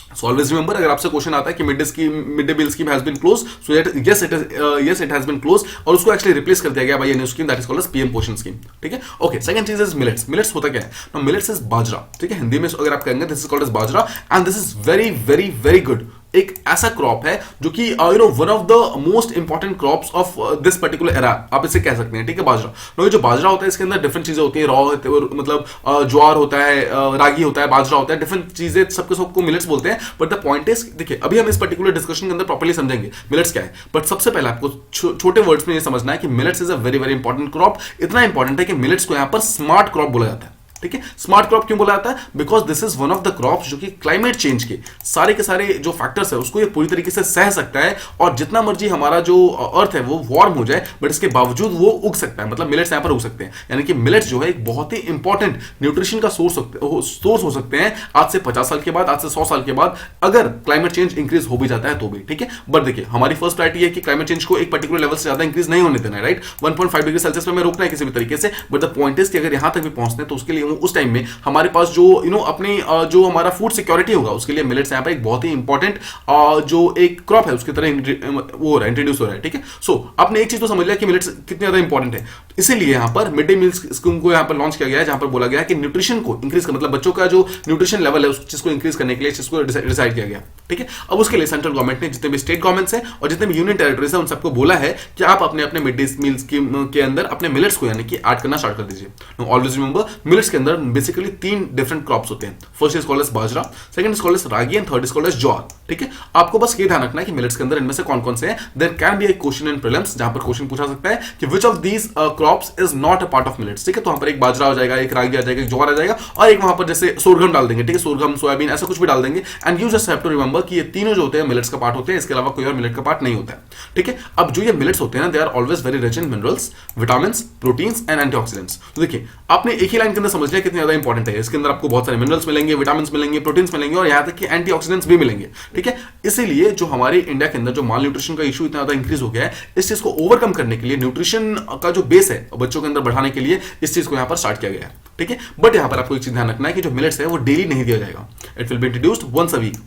Speaker 1: So always remember, अगर आपसे क्वेश्चन आता है कि mid day meal scheme has been close, so yes it has been closed, और उसको एक्चुअली रिप्लेस कर दिया गया by new scheme that is called as PM Poshan scheme. ठीक है, ओके। सेकंड चीज इज मिलेट्स। मिलेट्स होता क्या है ना, मिलेट्स इज बाजरा। ठीक है, हिंदी में अगर आप कहेंगे this is called as bajra, and this is very very very good. एक ऐसा क्रॉप है जो कि one of the most important crops of this particular era, आप इसे कह सकते हैं। ठीक है, बाजरा। ये जो बाजरा होता है इसके अंदर डिफरेंट चीजें होती हैं, रॉ मतलब ज्वार होता है, रागी होता है, बाजरा होता है, डिफरेंट चीजें, सबको मिलेट्स बोलते हैं। बट द पॉइंट इज, देखिए अभी हम इस पर्टिकुलर डिस्कशन के अंदर प्रॉपर्ली समझेंगे मिलेट्स क्या है, बट सबसे पहले आपको छोटे वर्ड्स में ये समझना है कि millets is a very very important crop. इतना इंपॉर्टेंट है कि मिलेट्स को यहां पर स्मार्ट क्रॉप बोला जाता है। ठीक है, स्मार्ट क्रॉप क्यों बोला जाता है, because this is one of the crops जो कि क्लाइमेट चेंज के सारे जो फैक्टर्स है उसको ये पूरी तरीके से सह सकता है, और जितना मर्जी हमारा जो अर्थ है वो वार्म हो जाए, बट इसके बावजूद वो उग सकता है। मतलब मिलेट्स यहां पर उग सकते हैं, यानी कि मिलेट्स जो है एक बहुत ही इंपॉर्टेंट न्यूट्रिशन का सोर्स हो सकते हैं आज से 50 साल के बाद, आज से 100 साल के बाद, अगर क्लाइमेट चेंज इंक्रीज हो भी जाता है तो भी। ठीक है, बट देखिए हमारी फर्स्ट प्रायोरिटी है कि क्लाइमेट चेंज को एक पर्टिकुलर लेवल से ज्यादा इंक्रीज नहीं होने देना है, राइट। 1.5 डिग्री सेल्सियस पे हमें रोकना है किसी भी तरीके से, बट द पॉइंट इज कि अगर यहां तक भी पहुंचते हैं तो उसके लिए उस टाइम में हमारे पास जो अपने जो हमारा फूड सिक्योरिटी होगा उसके लिए मिलेट्स यहाँ पर एक बहुत ही इंपॉर्टेंट जो एक क्रॉप है उसकी तरह वो हो रहा है, इंट्रोड्यूस हो रहा है। ठीक है, सो आपने एक चीज तो समझ लिया कि मिलेट्स कितने ज्यादा इंपॉर्टेंट है, इसीलिए यहाँ पर मिड डे मील स्कीम को यहाँ पर लॉन्च किया गया है, जहां पर बोला गया है कि न्यूट्रिशन को इंक्रीज कर, मतलब बच्चों का जो न्यूट्रिशन लेवल है उस चीज को इंक्रीज करने के लिए चीज को डिसाइड किया गया। ठीक है, अब उसके लिए सेंट्रल गवर्नमेंट ने जितने भी स्टेट गवर्नमेंट्स है और जितने भी यूनियन टेरिटरीज है उन सबको बोला है कि आप अपने अपने मिड डे मील स्कीम के अंदर अपने मिलेट्स को यानी कि ऐड करना स्टार्ट कर दीजिए। ऑलवेज रिमेंबर, मिलेट्स के अंदर बेसिकली 3 डिफरेंट क्रॉप्स होते हैं। First is called as bajra, second is called as ragi, and third is called as jowar. ठीक है, आपको बस ये ध्यान रखना है कि मिलेट्स के अंदर इनमें से कौन कौन से हैं। There can be a question in prelims जहां पर क्वेश्चन पूछा सकता है कि which of these crops is not a part of millets. ठीक है, तो वहां पर एक बाजरा आ जाएगा, एक रागी आ जाएगा, एक ज्वार आ जाएगा, और एक वहां पर जैसे सोरगम डाल देंगे। ठीक है, सोरगम, सोयाबीन, ऐसा कुछ भी डाल देंगे, and you just have to remember कि ये तीनों जो होते हैं मिलेट्स का पार्ट होते हैं, इसके अलावा कोई और मिलेट का पार्ट नहीं होता है। ठीक है, अब जो ये मिलेट्स होते हैं ना, they are always very rich in minerals, vitamins, proteins and antioxidants. तो देखिए आपने एक ही लाइन के अंदर समझ लिया कितनी ज्यादा इंपॉर्टेंट है। इसके अंदर आपको बहुत सारे मिनरल्स मिलेंगे, विटामिन्स मिलेंगे, प्रोटीन्स मिलेंगे, और यहां तक कि एंटीऑक्सीडेंट्स भी मिलेंगे। ठीक है, इसीलिए जो हमारे इंडिया के अंदर जो माल न्यूट्रिशन का इशू इतना ज्यादा इंक्रीज हो गया है, इस चीज को ओवरकम करने के लिए, न्यूट्रिशन का जो बेस है बच्चों के अंदर बढ़ाने के लिए, इस चीज को यहां पर स्टार्ट किया गया है। ठीक है, बट यहां पर आपको एक चीज ध्यान रखना है कि जो मिलेट्स है वो डेली नहीं दिया जाएगा, it will be introduced once a week.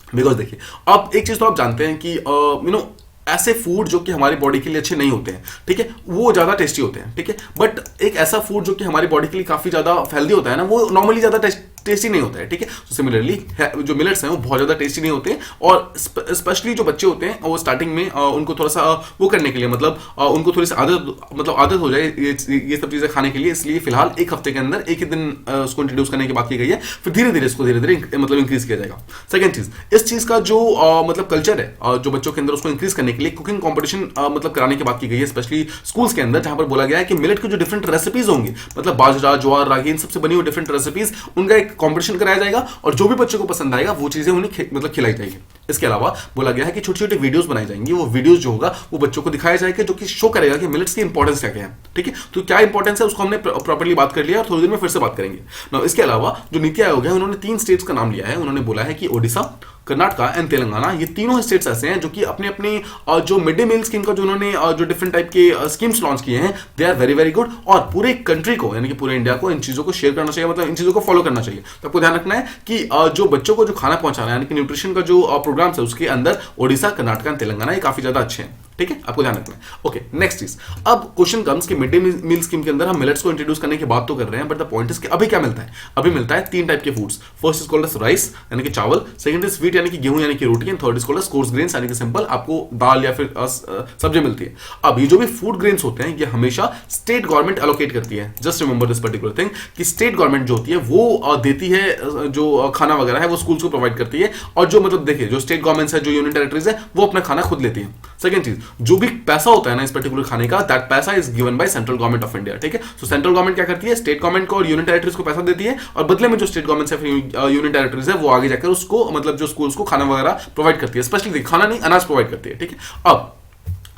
Speaker 1: Because देखिए अब एक चीज तो आप जानते हैं कि ऐसे फूड जो कि हमारी बॉडी के लिए अच्छे नहीं होते हैं, ठीक है, वो ज्यादा टेस्टी होते हैं। ठीक है, बट एक ऐसा फूड जो कि हमारी बॉडी के लिए काफी ज्यादा हेल्दी होता है ना, वो नॉर्मली ज्यादा टेस्टी नहीं होता है, ठीक है। तो सिमिलरली जो मिलेट्स हैं वो बहुत ज्यादा टेस्टी नहीं होते, और स्पेशली जो बच्चे होते हैं वो स्टार्टिंग में उनको थोड़ा सा वो करने के लिए, मतलब उनको थोड़ी सी आदत हो जाए ये सब चीजें खाने के लिए, इसलिए फिलहाल एक हफ्ते के अंदर एक ही दिन उसको इंट्रोड्यूस करने की बात की गई है, फिर धीरे धीरे इसको धीरे धीरे मतलब इंक्रीज किया जाएगा। सेकंड चीज, इस चीज का जो मतलब कल्चर है जो बच्चों के अंदर, उसको इंक्रीज करने के लिए कुकिंग कंपटीशन मतलब कराने की बात की गई है, स्पेशली स्कूल्स के अंदर, जहां पर बोला गया है कि मिलेट के जो डिफरेंट रेसिपीज होंगी, मतलब बाजरा, ज्वार, रागी, इन सबसे बनी हुई डिफरेंट रेसिपीज, उनका एक कॉम्पिटिशन कराया जाएगा, और जो भी बच्चों को पसंद आएगा वो चीजें उन्हें मतलब खिलाई जाएगी। इसके अलावा बोला गया है कि छोटी छोटी वीडियोस बनाई जाएंगी, वो वीडियोस जो होगा वो बच्चों को दिखाया जाएगा, जो कि शो करेगा कि मिलेट्स की इंपॉर्टेंस क्या है, ठीक है। तो क्या इंपॉर्टेंस है उसको हमने प्रॉपर्ली बात कर लिया, और थोड़ी देर में फिर से बात करेंगे ना। इसके अलावा जो नीति आयोग है उन्होंने 3 स्टेट्स का नाम लिया है। उन्होंने बोला है कि ओडिशा, कर्नाटका एंड तेलंगाना, ये तीनों स्टेट्स ऐसे हैं जो कि अपनी अपनी जो मिड डे मील स्कीम का जो उन्होंने जो डिफरेंट टाइप के स्कीम्स लॉन्च किए हैं, they are very very good, और पूरे कंट्री को यानी कि पूरे इंडिया को इन चीजों को शेयर करना चाहिए, मतलब इन चीजों को फॉलो करना चाहिए। तो आपको ध्यान रखना है कि जो बच्चों को जो खाना पहुंचाना है यानी कि न्यूट्रिशन का जो प्रोग्राम है, उसके अंदर ओडिशा, कर्नाटका एंड तेलंगाना ये काफी ज्यादा अच्छे हैं, ठीक है, आपको ध्यान रखना है। ओके, नेक्स्ट चीज, अब क्वेश्चन कम्स कि मिड डे मील स्कीम के अंदर हम मिलेट्स को इंट्रोड्यूस करने की बात तो कर रहे हैं, बट द पॉइंट इज कि अभी क्या मिलता है? अभी मिलता है 3 टाइप के foods. First is called as rice यानी कि चावल, सेकंड इज व्हीट यानी कि गेहूं यानी कि रोटी, and third is called as coarse grains यानी कि सिंपल आपको दाल या फिर सब्जी मिलती है। अब ये जो भी फूड ग्रेन्स होते हैं ये हमेशा स्टेट गवर्नमेंट एलोकेट करती है। Just remember this particular thing कि स्टेट गवर्नमेंट जो होती है वो देती है, जो खाना वगैरह है वो स्कूल्स को प्रोवाइड करती है, और जो मतलब देखिए जो स्टेट गवर्नमेंट्स है, जो यूनियन टेरिटरीज है, वो अपना खाना खुद लेती है। सेकंड चीज, जो भी पैसा होता है ना इस पर्टिकुलर खाने का, दैट पैसा is given by central government of India, ठीक है। सो सेंट्रल गवर्नमेंट क्या करती है? स्टेट गवर्नमेंट को और यूनियन टेरिटरीज को पैसा देती है, और बदले में जो स्टेट गवर्नमेंट से यूनियन टेरिटरीज है वो आगे जाकर उसको मतलब जो स्कूल्स को खाना वगैरह प्रोवाइड करती है, स्पेशली खाना नहीं अनाज प्रोवाइड करती है, ठीक है। अब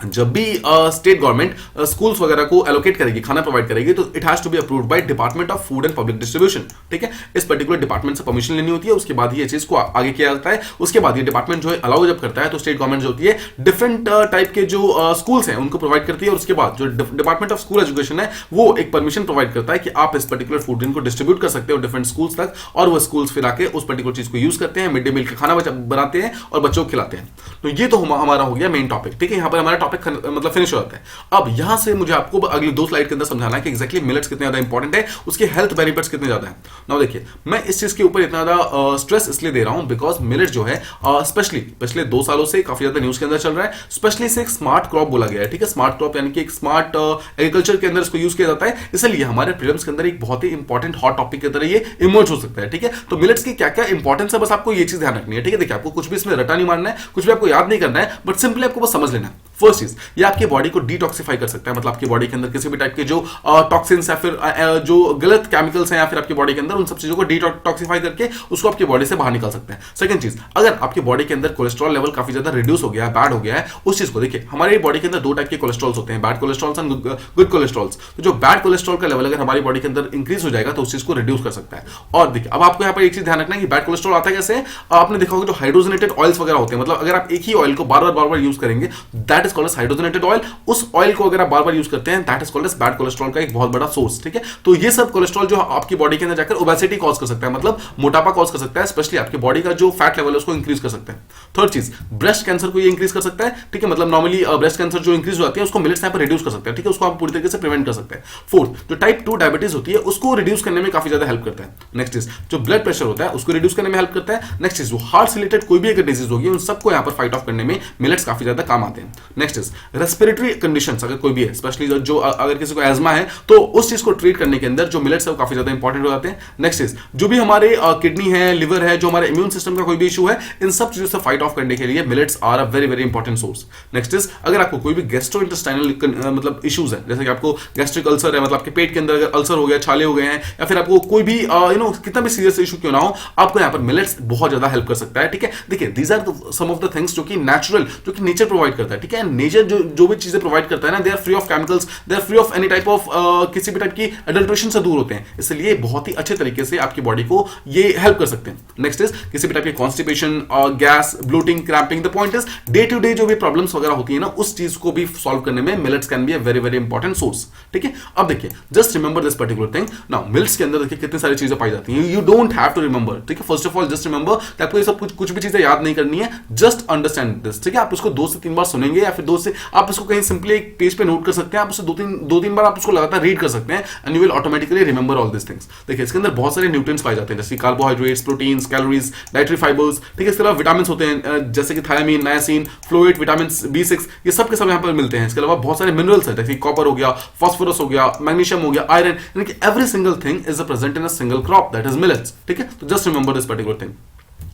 Speaker 1: जब भी स्टेट गवर्नमेंट स्कूल्स वगैरह को एलोकेट करेगी, खाना प्रोवाइड करेगी, तो it has to be approved by department of food and public distribution, ठीक है। इस पर्टिकुलर डिपार्टमेंट से परमिशन लेनी होती है, उसके बाद ही ये चीज को आगे किया जाता है। उसके बाद ये डिपार्टमेंट जो है अलाउ जब करता है, तो स्टेट गवर्नमेंट जो होती है डिफरेंट टाइप के जो स्कूल्स हैं उनको प्रोवाइड करती है, और उसके बाद जो डिपार्टमेंट ऑफ स्कूल एजुकेशन है वो एक परमिशन प्रोवाइड करता है कि आप इस पर्टिकुलर फूड ग्रेन को डिस्ट्रीब्यूट कर सकते हो डिफरेंट स्कूल्स तक, और वो स्कूल्स फिर आके उस पर्टिकुलर चीज को यूज करते हैं, मिड डे मील का खाना बनाते हैं और बच्चों को खिलाते हैं। तो ये तो हमारा हो गया मेन टॉपिक, ठीक है। यहाँ पर हमारा टॉपिक मतलब फिनिश हो जाता है। अब यहां से मुझे आपको अगली 2 स्लाइड के अंदर समझाना है कि एग्जैक्टली मिलेट्स कितने ज्यादा इंपॉर्टेंट है, उसके हेल्थ बेनिफिट्स कितने ज्यादा है। नाउ देखिए, मैं इस चीज के ऊपर इतना ज्यादा स्ट्रेस इसलिए दे रहा हूं बिकॉज मिलेट जो है स्पेशली पिछले 2 सालों से काफी ज्यादा न्यूज के अंदर चल रहा है। स्पेशली इसे एक स्मार्ट क्रॉप बोला गया है, ठीक है। स्मार्ट क्रॉप यानी कि एक स्मार्ट एग्रीकल्चर के अंदर इसको यूज किया जाता है, इसलिए हमारे प्रीलिम्स के अंदर एक बहुत ही इंपॉर्टेंट हॉट टॉपिक की तरह ये इमर्ज हो सकता है, ठीक है। तो मिलेट्स की क्या क्या इंपॉर्टेंस है, बस आपको ये चीज ध्यान रखनी है, ठीक है। देखिए, आपको कुछ भी इसमें रटा नहीं मारना है, कुछ भी आपको याद नहीं करना है, बट सिंपली आपको बस समझ लेना है। फर्स्ट चीज, ये आपकी बॉडी को डिटॉक्सिफाई कर सकता है, मतलब आपकी बॉडी के अंदर किसी भी टाइप के जो टॉक्सिन्स या फिर जो गलत केमिकल्स हैं या फिर आपकी बॉडी के अंदर, उन सब चीजों को डिटॉक्सिफाई करके उसको आपकी बॉडी से बाहर निकाल सकते हैं। सेकंड चीज, अगर आपकी बॉडी के अंदर कोलेस्ट्रॉल लेवल काफी ज्यादा रिड्यूस हो गया है, बैड हो गया है, उस चीज को देखिए, हमारी बॉडी के अंदर 2 टाइप के कोलेस्ट्रॉल्स होते हैं, bad cholesterols and good cholesterols. तो जो बैड कोलेस्ट्रॉल का लेवल अगर हमारी बॉडी के अंदर इंक्रीज हो जाएगा तो उस चीज को रिड्यूस कर सकता है। और देखिए, अब आपको यहाँ पर एक चीज ध्यान रखना है कि बैड कोलेस्ट्रॉल आता है कैसे। आपने देखा होगा जो हाइड्रोजनेटेड ऑयल्स वगैरह होते हैं, मतलब अगर आप एक ही ऑयल को बार बार यूज करेंगे, that is called as hydrogenated oil. उस ऑयल को अगर आप बार बार यूज करते हैं, that is called as bad cholesterol का एक बहुत बड़ा सोर्स, ठीक है। तो ये सब कोलेस्ट्रॉल जो आपकी बॉडी के अंदर जाकर ओबेसिटी कॉज कर सकता है, मतलब मोटापा कॉज कर सकता है, स्पेशली आपकी बॉडी का जो फैट लेवल है उसको इंक्रीज कर सकता है। थर्ड चीज, ब्रेस्ट कैंसर को ये इंक्रीज कर सकता है, ठीक है। मतलब नॉर्मली ब्रेस्ट कैंसर जो इंक्रीज हो जाती है उसको मिलेट्स यहाँ पर रिड्यूस कर सकता है, ठीक है। उसको आप पूरी तरीके से प्रिवेंट कर सकते हैं। फोर्थ, जो टाइप 2 डायबिटीज होती है उसको रिड्यूस करने में काफी ज्यादा हेल्प करता है। नेक्स्ट इज जो ब्लड प्रेशर होता है उसको रिड्यूस करने में हेल्प करता है। नेक्स्ट इज जो हार्ट से रिलेटेड कोई भी अगर डिजीज होगी उन सबको यहाँ पर फाइट ऑफ करने में मिलेट्स काफी ज्यादा काम आते हैं। नेक्स्ट इज रेस्पिरेटरी कंडीशंस अगर कोई भी है, स्पेशली जो अगर किसी को एजमा है तो उस चीज को ट्रीट करने के अंदर जो मिलेट्स है वो काफी ज्यादा इंपॉर्टेंट हो जाते हैं। नेक्स्ट इज जो भी हमारे किडनी है, लिवर है, जो हमारे इम्यून सिस्टम का कोई भी इशू है, इन सब चीजों से फाइट ऑफ करने के लिए millets are a very very important source. Next is अगर आपको कोई भी गैस्ट्रो इंटेस्टाइनल मतलब इश्यूज है, जैसे कि आपको गैस्ट्रिक अल्सर है, मतलब आपके पेट के अंदर अगर अल्सर हो गया, छाले हो गए हैं, या फिर आपको कोई भी कितना भी सीरियस इशू क्यों ना हो, आपको यहाँ पर मिलेट्स बहुत ज्यादा हेल्प कर सकता है, ठीक है। देखिए, these are some of the things जो कि नेचुरल, जो कि नेचर प्रोवाइड करता है, ठीक है। नेचर जो भी चीजें प्रोवाइड करता है ना, they are free of chemicals, they are free of any type of किसी भी टाइप की एडल्ट्रेशन से दूर होते हैं, इसलिए बहुत ही अच्छे तरीके से आपकी बॉडी को ये हेल्प कर सकते हैं। नेक्स्ट इज किसी भी टाइप की constipation, gas, bloating, cramping, the point is day to day जो भी प्रॉब्लम्स वगैरह होती है ना, उस चीज को भी सॉल्व करने में millets can be a very very important source, ठीक है। अब देखिए, just remember this particular thing. Now millets के अंदर देखिए कितनी सारी चीजें पाई जाती हैं, you don't have to remember, ठीक है। First of all just remember कि आपको ये सब कुछ भी चीजें याद नहीं करनी है, जस्ट अंडरस्टैंड दिस, ठीक है। आप उसको 2 से 3 बार सुनेंगे या फिर दो से आप इसको कहीं सिंपली एक पेज पे नोट कर सकते हैं, आप उसे दो तीन बार आप उसको लगातार रीड कर सकते हैं and you will automatically remember all this things. देखिए इसके अंदर बहुत सारे न्यूट्रिएंट्स पाए जाते हैं जैसे carbohydrates, proteins, calories, dietary fibres, ठीक है। इसके अलावा विटामिन होते हैं जैसे कि थायमीन, नायासिन, फ्लोएट, विटामिन B6, ये सब के सब यहाँ पर मिलते हैं। इसके अलावा बहुत सारे मिनरल्स हैं जैसे कॉपर हो गया, फास्फोरस हो गया, मैग्नीशियम हो गया, आयरन, यानी कि every single thing is present in a single crop that is millets, ठीक है। तो just remember this particular thing.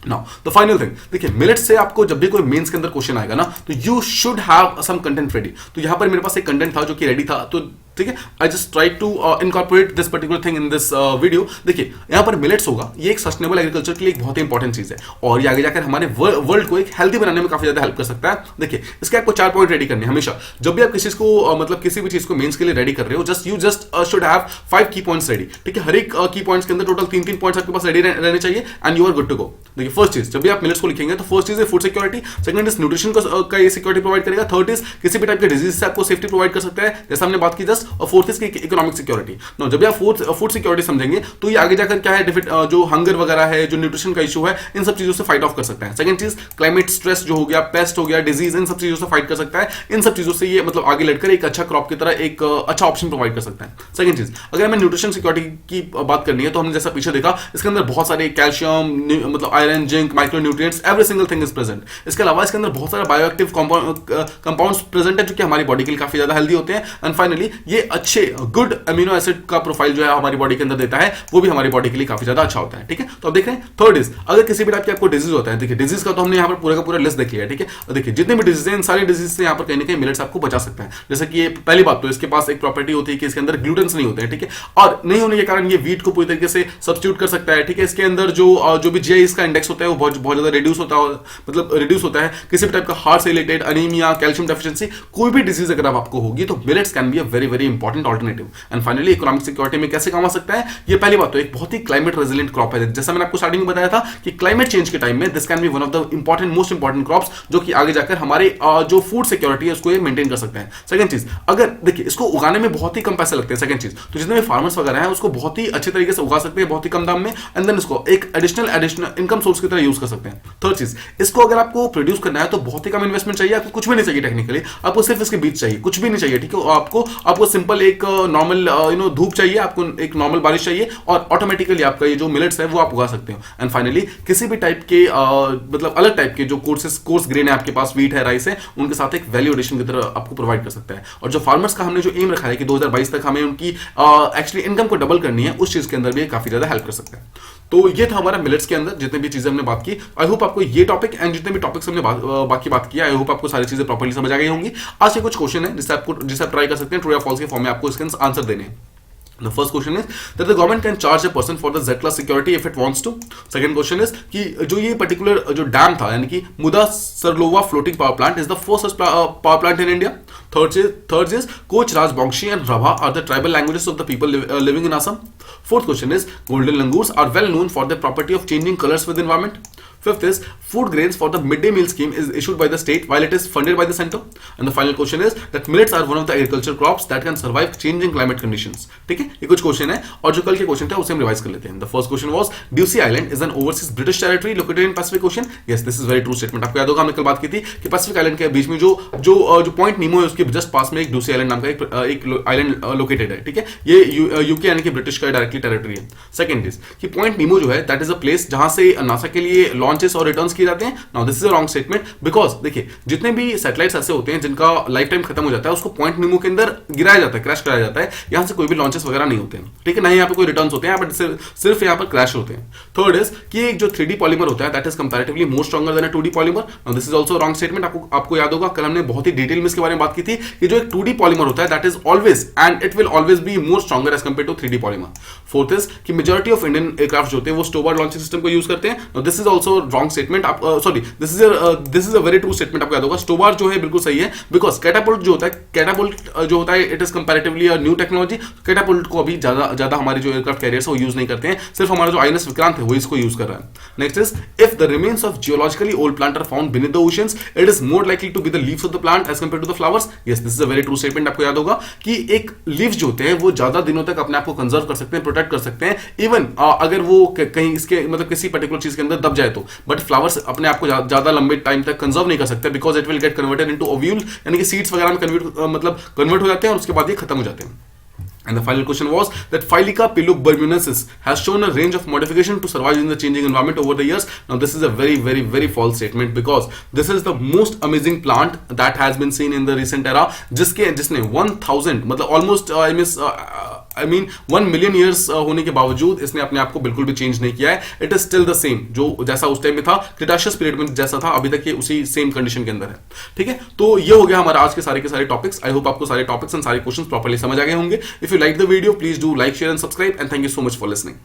Speaker 1: Now the final thing, देखिए मिलेट्स से आपको जब भी कोई मेंस के अंदर क्वेश्चन आएगा ना, तो you should have some content ready. तो यहां पर मेरे पास एक कंटेंट था जो कि रेडी था, तो ठीक है, I just try to incorporate this particular thing in this video. देखिए यहां पर मिलेट्स होगा, ये एक सस्टेनेबल एग्रीकल्चर के लिए एक बहुत ही इंपॉर्टेंट चीज है और ये आगे जाकर हमारे वर्ल्ड को एक हेल्दी बनाने में काफी ज्यादा हेल्प कर सकता है। देखिए इसके आपको 4 पॉइंट रेडी करने हमेशा, जब भी आप किसी को मतलब किसी भी चीज को मेंस के लिए रेडी कर रहे हो, जस्ट शुड हैव 5 की पॉइंट्स रेडी, ठीक है। हर एक की पॉइंट्स के अंदर टोटल 3 पॉइंट्स आपके पास रेडी रहने चाहिए and you are good to go. देखिए फर्स्ट चीज, जब भी आप मिलेट्स को लिखेंगे तो फर्स्ट चीज है food security, second is nutrition का ये सिक्योरिटी प्रोवाइड करेगा, थर्ड इज किसी भी टाइप के डिजीज से आपको सेफ्टी प्रोवाइड कर सकता है जैसा हमने बात की जस्ट, और fourth is economic security. No, जब आप फूड सिक्योरिटी समझेंगे तो ये आगे जाकर क्या है, जो हंगर वगैरह है, जो न्यूट्रिशन का इशू है, इन सब चीजों से फाइट ऑफ कर सकता है। सेकंड चीज क्लाइमेट स्ट्रेस जो हो गया, पेस्ट हो गया, डिजीज, इन सब चीजों से फाइट कर सकता है। इन सब चीजों से ये मतलब आगे लड़कर एक अच्छा क्रॉप की तरह एक अच्छा ऑप्शन प्रोवाइड कर सकता है। सेकंड चीज, अगर हमें न्यूट्रिशन सिक्योरिटी की बात करनी है तो हमने जैसा पीछे देखा इसके अंदर बहुत सारे कैल्शियम, मतलब iron, zinc, micro nutrients, every single thing is present. इसके अलावा इसके अंदर बहुत सारे बायोएक्टिव कंपाउंड्स प्रेजेंट है जो कि हमारी बॉडी के लिए काफी ज्यादा हेल्दी होते हैं। एंड फाइनली ये अच्छे गुड अमीनो एसिड का प्रोफाइल जो है हमारी बॉडी के अंदर देता है, वो भी हमारी बॉडी के लिए काफी ज्यादा अच्छा होता है, ठीक है। तो अब देख रहे हैं थर्ड इज, अगर किसी भी टाइप के आपको डिजीज होता है, देखिए डिजीज का तो हमने यहाँ पर पूरा का पूरा लिस्ट देख लिया, ठीक है। देखिए जितने भी डिजीज हैं, इन सारी डिजीज से यहाँ पर कहीं ना कहीं मिलेट्स आपको बचा सकता है। जैसे कि ये पहली बात तो इसके पास एक प्रॉपर्टी होती है कि इसके अंदर ग्लूटेन्स नहीं होते हैं, ठीक है, और नहीं होने के कारण ये वीट को पूरी तरीके से सब्स्टिट्यूट कर सकता है, ठीक है। इसके अंदर जो भी जीआई का इंडेक्स होता है वो बहुत ज्यादा रिड्यूस होता है, मतलब रिड्यूस होता है। किसी भी टाइप का हार्ट से रिलेटेड अनीमिया, कैल्शियम डेफिशिएंसी, कोई भी डिजीज अगर आपको होगी तो millets can be a very very important alternative. And finally economic security में कैसे काम आ सकता है, ये पहली बात तो एक बहुत ही क्लाइमेट रेजिलिएंट क्रॉप है। जैसा मैंने आपको स्टार्टिंग में बताया था कि क्लाइमेट चेंज के टाइम में this can be one of the important most important crops जो कि आगे जाकर हमारे जो फूड सिक्योरिटी है उसको ये मेंटेन कर सकते हैं। सेकंड चीज, अगर देखिए इसको उगाने में बहुत ही कम पैसे लगते हैं। सेकंड चीज, तो जितने भी फार्मर्स वगैरह हैं उसको बहुत ही अच्छे तरीके से उगा सकते हैं बहुत ही कम दाम में, एंड देन इसको एक एडिशनल इनकम सोर्स की तरह यूज कर सकते हैं। थर्ड चीज, इसको अगर आपको प्रोड्यूस करना है तो बहुत ही कम इन्वेस्टमेंट चाहिए, आपको कुछ भी नहीं चाहिए टेक्निकली, आपको सिर्फ इसके बीज चाहिए, कुछ भी नहीं चाहिए, ठीक है। आपको सिंपल एक नॉर्मल धूप चाहिए, आपको एक नॉर्मल बारिश चाहिए और ऑटोमेटिकली आपका ये जो मिलेट्स है वो आप उगा सकते हो। एंड फाइनली किसी भी टाइप के मतलब अलग टाइप के जो कोर्स ग्रेन है आपके पास, वीट है, राइस है, उनके साथ एक वैल्यू एडिशन की तरह आपको प्रोवाइड कर सकता है। और जो फार्मर्स का हमने जो एम रखा है कि 2022 तक हमें उनकी एक्चुअली इनकम को डबल करनी है, उस चीज के अंदर भी काफी ज्यादा हेल्प कर सकता है। तो ये था हमारा मिलेट्स के अंदर जितने भी चीजें हमने बात की। आई होप आपको ये टॉपिक एंड जितने भी टॉपिक्स हमने बाकी बात किया, आई होप आपको सारी चीजें प्रॉपर्ली समझ आ गई होंगी। आज से कुछ क्वेश्चन है जिसे आप ट्राई कर सकते हैं, ट्रू या फॉल्स के फॉर्म में आपको इसके आंसर देने हैं। The first question is that the government can charge a person for the Z-class security if it wants to. Second question is कि जो ये particular जो डैम था यानी कि मुदा सरलोवा floating power plant is the first power plant in India. Third is Koch, Rajbongshi and Rabha are the tribal languages of the people living in Assam. Fourth question is golden langurs are well known for their property of changing colors with environment. Fifth is food grains for the midday meal scheme is issued by the state while it is funded by the center. And the final question is that millets are one of the agricultural crops that can survive changing climate conditions. ठीक है, ये कुछ क्वेश्चन है और जो कल के क्वेश्चन थे उसे हम रिवाइज कर लेते हैं। The first question was Ducie Island is an overseas British territory located in Pacific Ocean. Yes, this is very true statement. आपको याद होगा हमने कल बात की थी कि पैसिफिक आइलैंड के बीच में जो पॉइंट नीमो है उसके जस्ट पास में एक डूसी आइलैंड नाम का एक आइलैंड लोकेटेड है, ठीक है। ये यूके यानी कि ब्रिटिश का डायरेक्टली टेरिटरी है। सेकंड इज कि पॉइंट नीमो जो है दैट इज अ प्लेस जहां से नासा के लिए लॉन्चेस और रिटर्न्स किए जाते हैं। Now this is a wrong statement because देखिए जितने भी सैटेलाइट्स ऐसे होते हैं जिनका लाइफ टाइम खत्म हो जाता है उसको पॉइंट नीमो के अंदर गिराया जाता है, क्रैश कराया जाता है। यहां से कोई भी लॉन्चेस वगैरह नहीं होते हैं, ठीक है, ना ही यहाँ पे कोई रिटर्न्स होते हैं, बट सिर्फ यहाँ पर क्रैश होते हैं। थर्ड इज कि एक जो 3D पॉलीमर होता है that is comparatively more stronger than a 2D polymer. Now this is also wrong statement. आपको याद होगा कल हमने बहुत ही डिटेल में इसके बारे में बात की थी कि जो एक 2D पॉलीमर होता है that is always and it will always be more stronger as compare to 3D polymer. Fourth is कि मेजॉरिटी ऑफ इंडियन एयरक्राफ्ट जो होते हैं वो स्टोबार लॉन्चिंग सिस्टम को यूज करते हैं। Now this is also wrong statement. Sorry, this is a very true statement. आपको याद होगा स्टोबार जो है बिल्कुल सही है बिकॉज कैटापुल्ट जो होता है it is comparatively a new technology. Catapult को अभी ज्यादा हमारे जो एयरक्राफ्ट कैरियर्स है वो यूज नहीं करते हैं, सिर्फ हमारा जो आईएनएस विक्रांत है वो इसको यूज कर रहा है। Next is if the remains of geologically old plant are found beneath the oceans it is more likely to be the leaves of the plant as compare to the flowers. Yes, this is a very true statement. आपको याद होगा कि एक लीव्स जो होते हैं वो ज्यादा दिनों तक अपने आप को कंजर्व कर सकते हैं, प्रोटेक्ट कर सकते हैं, इवन अगर वो कहीं इसके मतलब किसी पर्टिकुलर चीज के अंदर दब जाए तो। बट फ्लावर्स अपने आप को ज्यादा लंबे टाइम तक कंजर्व नहीं कर सकते because it will get converted into ovule, यानी कि सीड्स वगैरह में कन्वर्ट हो जाते हैं और उसके बाद ये खत्म हो जाते हैं. And the final question was that Phylica piloburnensis has shown a range of modification to survive in the changing environment over the years. Now this is a very false statement because this is the most amazing plant that has been seen in the recent era. जिसने 1000 मतलब almost I mean 1 million years होने के बावजूद इसने अपने आप को बिल्कुल भी चेंज नहीं किया है. It is still the same जो जैसा उस टाइम में था, क्रिटाशियस पीरियड में जैसा था, अभी तक ये उसी सेम कंडीशन के अंदर है. ठीक है, तो ये हो गया हमारा आज के सारे टॉपिक्स. आई होप आपको सारे टॉपिक्स एंड सारे क्वेश्चंस प्रॉपर्ली समझ आ गए होंगे. If you like the video please do like share and subscribe and thank you so much for listening.